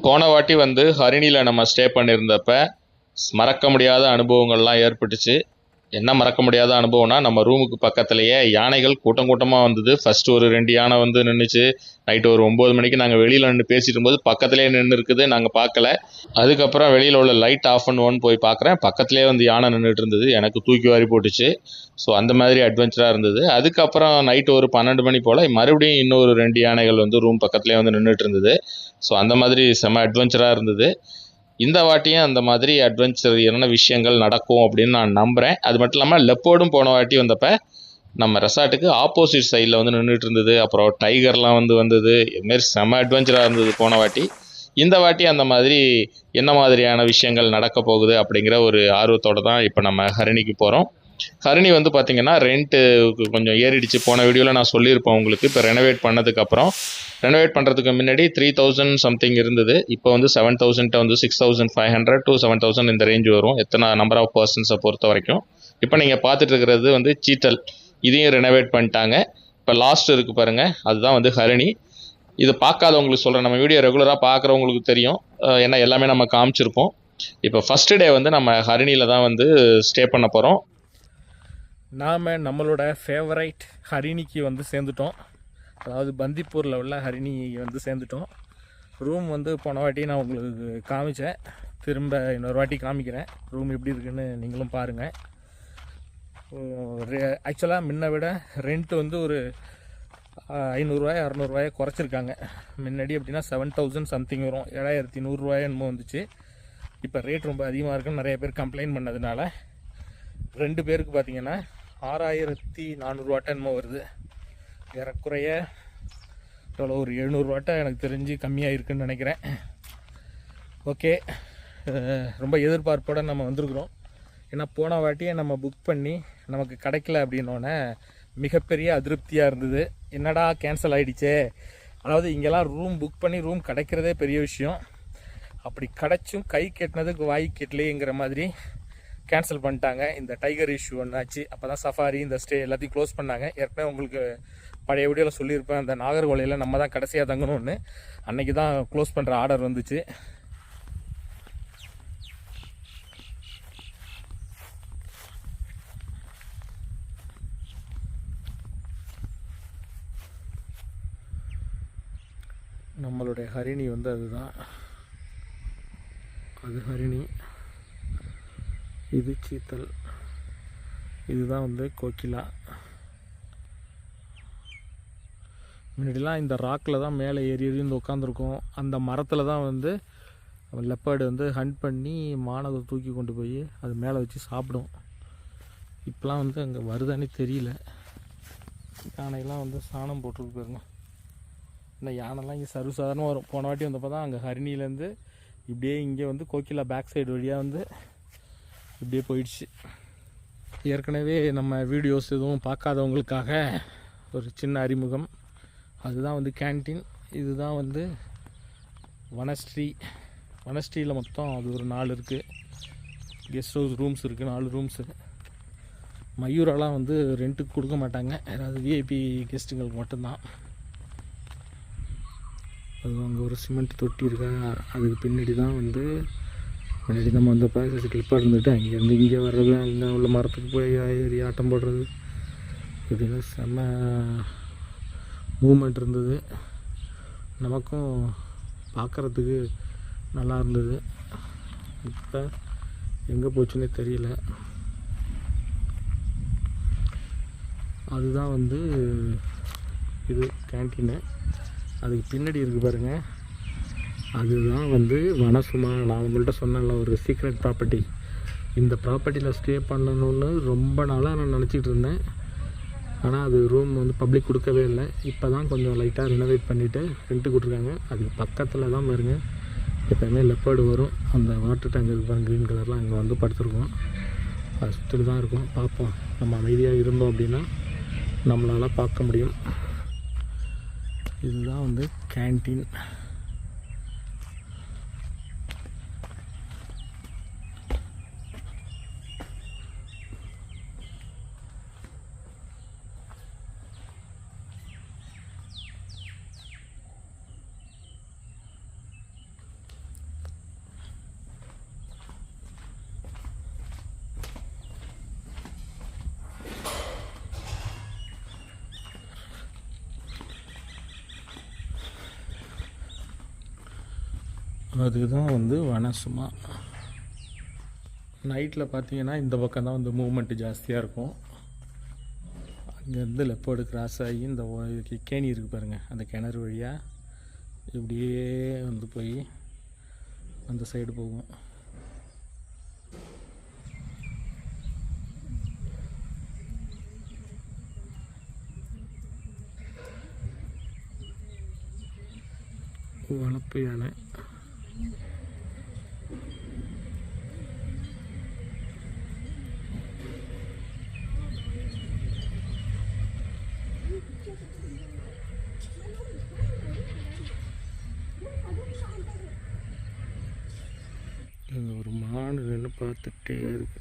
C: போன வாட்டி வந்து ஹரிணியில் நம்ம ஸ்டே பண்ணியிருந்தப்ப மறக்க முடியாத அனுபவங்கள்லாம் ஏற்பட்டுச்சு. என்ன மறக்க முடியாத அனுபவம்னா, நம்ம ரூமுக்கு பக்கத்துலேயே யானைகள் கூட்டம் கூட்டமாக வந்தது. ஃபஸ்ட்டு ஒரு 2 யானை வந்து நின்றுச்சு. நைட்டு ஒரு 9 மணிக்கு நாங்கள் வெளியில் நின்று பேசிட்டு இருக்கும்போது பக்கத்துலேயே நின்று இருக்குது, நாங்கள் பார்க்கல. அதுக்கப்புறம் வெளியில் உள்ள லைட் ஆஃப் பண்ணுவோன்னு போய் பார்க்குறேன், பக்கத்துலேயே வந்து யானை நின்றுட்டு இருந்தது. எனக்கு தூக்கி வாரி போட்டுச்சு. ஸோ அந்த மாதிரி அட்வென்ச்சராக இருந்தது. அதுக்கப்புறம் நைட்டு ஒரு 12 மணி போல் மறுபடியும் இன்னொரு 2 யானைகள் வந்து ரூம் பக்கத்துலேயே வந்து நின்றுட்டு இருந்தது. ஸோ அந்த மாதிரி செம அட்வென்ச்சராக இருந்தது. இந்த வாட்டியும் அந்த மாதிரி அட்வென்ச்சர் என்ன விஷயங்கள் நடக்கும் அப்படின்னு நான் நம்புகிறேன். அது மட்டும் இல்லாமல் லெப்பர்டும் போன வாட்டி வந்தப்போ நம்ம ரெசார்ட்டுக்கு ஆப்போசிட் சைடில் வந்து நின்றுட்டு இருந்தது. அப்புறம் டைகர்லாம் வந்தது. இதுமாரி செம அட்வென்ச்சராக இருந்தது போன வாட்டி. இந்த வாட்டி அந்த மாதிரி என்ன மாதிரியான விஷயங்கள் நடக்க போகுது அப்படிங்கிற ஒரு ஆர்வத்தோடு தான் இப்போ நம்ம ஹரிணிக்கு போகிறோம். ஹரிணி வந்து பார்த்திங்கன்னா ரெண்ட்டு கொஞ்சம் ஏறிடுச்சு. போன வீடியோவில் நான் சொல்லியிருப்பேன் உங்களுக்கு. இப்போ ரெனோவேட் பண்ணதுக்கப்புறம், ரெனோவேட் பண்ணுறதுக்கு முன்னாடி 3000 சம்திங் இருந்தது. இப்போ வந்து 7000 வந்து 6500 to 7000 இந்த ரேஞ்ச் வரும், எத்தனை நம்பர் ஆஃப் பர்சன்ஸை பொறுத்த வரைக்கும். இப்போ நீங்கள் பார்த்துட்டு இருக்கிறது வந்து சீத்தல். இதையும் ரெனோவேட் பண்ணிட்டாங்க. இப்போ லாஸ்ட் இருக்குது பாருங்கள், அதுதான் வந்து ஹரிணி. இது பார்க்காதவங்களுக்கு சொல்கிறேன், நம்ம வீடியோ ரெகுலராக பார்க்குறவங்களுக்கு தெரியும், ஏன்னா எல்லாமே நம்ம காமிச்சிருப்போம். இப்போ ஃபஸ்ட்டு டே வந்து நம்ம ஹரிணியில் தான் வந்து ஸ்டே பண்ண போகிறோம்.
B: நாம் நம்மளோட ஃபேவரைட் ஹரிணிக்கு வந்து சேர்ந்துட்டோம். அதாவது பந்திப்பூரில் உள்ள ஹரிணி வந்து சேர்ந்துட்டோம். ரூம் வந்து போன வாட்டி நான் உங்களுக்கு காமிச்சேன், திரும்ப இன்னொரு வாட்டி காமிக்கிறேன். ரூம் எப்படி இருக்குன்னு நீங்களும் பாருங்கள். ஆக்சுவலாக முன்ன விட ரெண்ட் வந்து ஒரு 500 600 குறைச்சிருக்காங்க. முன்னாடி எப்படின்னா 7000 சம்திங் வரும், 7100 என்னமோ வந்துச்சு. இப்போ ரேட் ரொம்ப அதிகமாக இருக்குன்னு நிறைய பேர் கம்ப்ளைண்ட் பண்ணதுனால 2 பேருக்கு பார்த்திங்கன்னா 6400 என்னமோ வருது. ஏறக்குறைய எவ்வளோ ஒரு 700 எனக்கு தெரிஞ்சு கம்மியாக இருக்குதுன்னு நினைக்கிறேன். ஓகே, ரொம்ப எதிர்பார்ப்போடு நம்ம வந்திருக்கிறோம். ஏன்னா போன வாட்டியே நம்ம புக் பண்ணி நமக்கு கிடைக்கல அப்படின்னோடனே மிகப்பெரிய அதிருப்தியாக இருந்தது. என்னடா கேன்சல் ஆகிடுச்சே. அதாவது இங்கெல்லாம் ரூம் புக் பண்ணி ரூம் கிடைக்கிறதே பெரிய விஷயம். அப்படி கிடைச்சும் கை கெட்டினதுக்கு வாய் கெட்டலேங்கிற மாதிரி கேன்சல் பண்ணிட்டாங்க. இந்த டைகர் இஷ்யூ ஒன்றாச்சு. அப்போ தான் சஃபாரி இந்த ஸ்டே எல்லாத்தையும் க்ளோஸ் பண்ணாங்க. ஏற்கனவே உங்களுக்கு பழைய வீடியோவில் சொல்லியிருப்பேன், அந்த நாகர்கோயிலில் நம்ம தான் கடைசியாக தங்கணும்னு. அன்றைக்கி தான் க்ளோஸ் பண்ணுற ஆர்டர் வந்துச்சு. நம்மளுடைய ஹரிணி வந்து அதுதான், அது ஹரிணி, இது சீத்தல், இதுதான் வந்து கோகிலா. முன்னாடிலாம் இந்த ராக்கில் தான் மேலே ஏறி வந்து உட்காந்துருக்கோம். அந்த மரத்தில் தான் வந்து லெப்பர்டு வந்து ஹண்ட் பண்ணி மானதை தூக்கி கொண்டு போய் அது மேலே வச்சு சாப்பிடும். இப்போலாம் வந்து அங்கே வருதானே தெரியல. யானையெல்லாம் வந்து சாணம் போட்டுருக்கு பாருங்க. இந்த யானைலாம் இங்கே சர்வசாதாரணமாக வரும். போன வாட்டி வந்தப்போ தான் அங்கே ஹரிணிலேருந்து இப்படியே இங்கே வந்து கோகிலா பேக் சைடு வழியாக வந்து இப்படியே போயிடுச்சு. ஏற்கனவே நம்ம வீடியோஸ் எதுவும் பார்க்காதவங்களுக்காக ஒரு சின்ன அறிமுகம். அதுதான் வந்து கேன்டீன், இதுதான் வந்து வனஸ்ரீ. வனஸ்ரீயில் மொத்தம் அது ஒரு 4 இருக்குது. கெஸ்ட் ஹவுஸ் ரூம்ஸ் இருக்குது, 4 ரூம்ஸு. மயூரெல்லாம் வந்து ரெண்ட்டுக்கு கொடுக்க மாட்டாங்க, யாராவது விஐபி கெஸ்ட்டுங்களுக்கு மட்டும்தான். அது அங்கே ஒரு சிமெண்ட் தொட்டி இருக்காங்க, அதுக்கு பின்னாடி தான் வந்து முன்னாடி நம்ம வந்து கிளிப்பாக இருந்துட்டு அங்கேருந்து இங்கே வர்றது, அங்கே உள்ள மரத்துக்கு போய் ஏறி ஆட்டம் போடுறது, இப்படிலாம் செம்ம மூமெண்ட் இருந்தது. நமக்கும் பார்க்குறதுக்கு நல்லா இருந்தது. இப்போ எங்கே போச்சுன்னே தெரியல. அதுதான் வந்து இது கேன்டீனு. அதுக்கு பின்னாடி இருக்குது பாருங்கள், அதுதான் வந்து வனசுமா. நான் உங்கள்கிட்ட சொன்னேன்ல ஒரு சீக்ரெட் ப்ராப்பர்ட்டி. இந்த ப்ராப்பர்ட்டியில் ஸ்டே பண்ணணுன்னு ரொம்ப நாளாக நான் நினச்சிட்டு இருந்தேன். ஆனால் அது ரூம் வந்து பப்ளிக் கொடுக்கவே இல்லை. இப்போ தான் கொஞ்சம் லைட்டாக ரினோவேட் பண்ணிவிட்டு ரெண்ட்டு கொடுத்துருக்காங்க. அதுக்கு பக்கத்தில் தான் பாருங்க எப்போயுமே லெப்பர்டு வரும். அந்த வாட்டர் டேங்க் இருக்கு பாருங்க, க்ரீன் கலர்லாம் அங்கே வந்து படுத்துருக்கோம். அது சுற்றிட்டு தான் இருக்கும். பார்ப்போம். நம்ம அமைதியாக இருந்தோம் அப்படின்னா நம்மளால் பார்க்க முடியும். இதுதான் வந்து கேன்டீன். அதுதான் வந்து வனசுமா. நைட்டில் பார்த்தீங்கன்னா இந்த பக்கம் தான் வந்து மூமெண்ட்டு ஜாஸ்தியாக இருக்கும். அங்கேருந்து லெப்பர்டு கிராஸ் ஆகி இந்த கேணி இருக்குது பாருங்கள், அந்த கிணறு வழியாக இப்படியே வந்து போய் அந்த சைடு போகும். வளர்ப்பு யானை. ஒரு மாடு நின்று பார்த்துட்டே இருக்கு.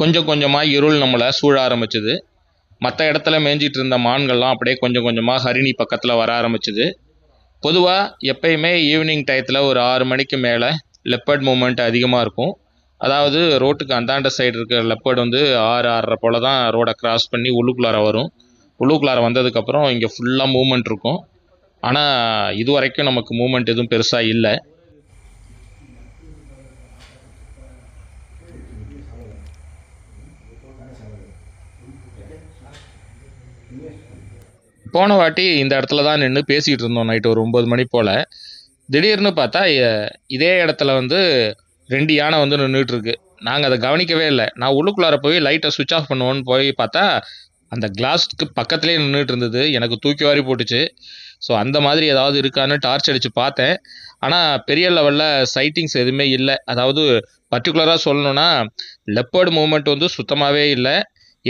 C: கொஞ்சம் கொஞ்சமாக இருள் நம்மளை சூழ ஆரம்பிச்சுது. மற்ற இடத்துல மேய்ஞ்சிட்டு இருந்த மான்கள்லாம் அப்படியே கொஞ்சம் கொஞ்சமாக ஹரிணி பக்கத்தில் வர ஆரம்பிச்சுது. பொதுவாக எப்பயுமே ஈவினிங் டயத்தில் ஒரு 6 மணிக்கு மேலே லெப்பர்ட் மூமெண்ட் அதிகமாக இருக்கும். அதாவது ரோட்டுக்கு அந்தாண்ட சைடு இருக்கிற லெப்பர்ட் வந்து 6-6:30 போல் தான் ரோடை கிராஸ் பண்ணி உள்ளுக்குள்ளார வரும். உள்ளுக்குள்ளார வந்ததுக்கப்புறம் இங்கே ஃபுல்லாக மூமெண்ட் இருக்கும். ஆனால் இது வரைக்கும் நமக்கு மூமெண்ட் எதுவும் பெருசாக இல்லை. போன வாட்டி இந்த இடத்துல தான் நின்று பேசிகிட்டு இருந்தோம் நைட்டு ஒரு 9 மணி போல். திடீர்னு பார்த்தா இதே இடத்துல வந்து 2 யானை வந்து நின்றுட்டுருக்கு. நாங்கள் அதை கவனிக்கவே இல்லை. நான் உள்ளுக்குள்ளார போய் லைட்டை சுவிட்ச் ஆஃப் பண்ணுவோன்னு போய் பார்த்தா அந்த கிளாஸ்க்கு பக்கத்துலேயே நின்றுட்டு இருந்தது. எனக்கு தூக்கி வாரி போட்டுச்சு. ஸோ அந்த மாதிரி ஏதாவது இருக்கான்னு டார்ச் அடித்து பார்த்தேன். ஆனால் பெரிய லெவலில் சைட்டிங்ஸ் எதுவுமே இல்லை. அதாவது பர்டிகுலராக சொல்லணுன்னா லெப்பர்டு மூமெண்ட் வந்து சுத்தமாகவே இல்லை.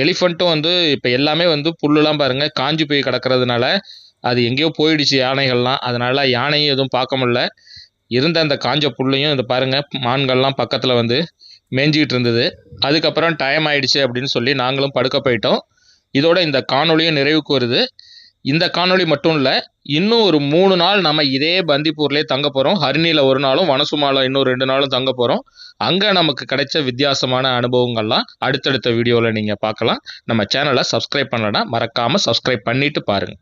C: எலிஃபண்ட்டும் வந்து இப்போ எல்லாமே வந்து புல்லுலாம் பாருங்கள் காஞ்சி போய் கிடக்கிறதுனால அது எங்கேயோ போயிடுச்சு யானைகள்லாம். அதனால் யானையும் எதுவும் பார்க்க முடியல. இருந்த அந்த காஞ்ச புல்லையும் இது பாருங்கள் மான்கள்லாம் பக்கத்தில் வந்து மேய்ஞ்சிக்கிட்டு இருந்தது. அதுக்கப்புறம் டைம் ஆயிடுச்சு அப்படின்னு சொல்லி நாங்களும் படுக்க போயிட்டோம். இதோட இந்த காணொலியும் நிறைவுக்கு வருது. இந்த காணொலி மட்டும் இல்லை, இன்னும் ஒரு 3 நாள் நம்ம இதே பந்திப்பூர்லேயே தங்க போகிறோம். ஹரிணியில் 1 நாளும் வனசுமாவில் இன்னும் 2 நாளும் தங்க போகிறோம். அங்கே நமக்கு கிடைச்ச வித்தியாசமான அனுபவங்கள்லாம் அடுத்தடுத்த வீடியோவில் நீங்கள் பார்க்கலாம். நம்ம சேனலை சப்ஸ்கிரைப் பண்ணலைன்னா மறக்காமல் சப்ஸ்கிரைப் பண்ணிவிட்டு பாருங்கள்.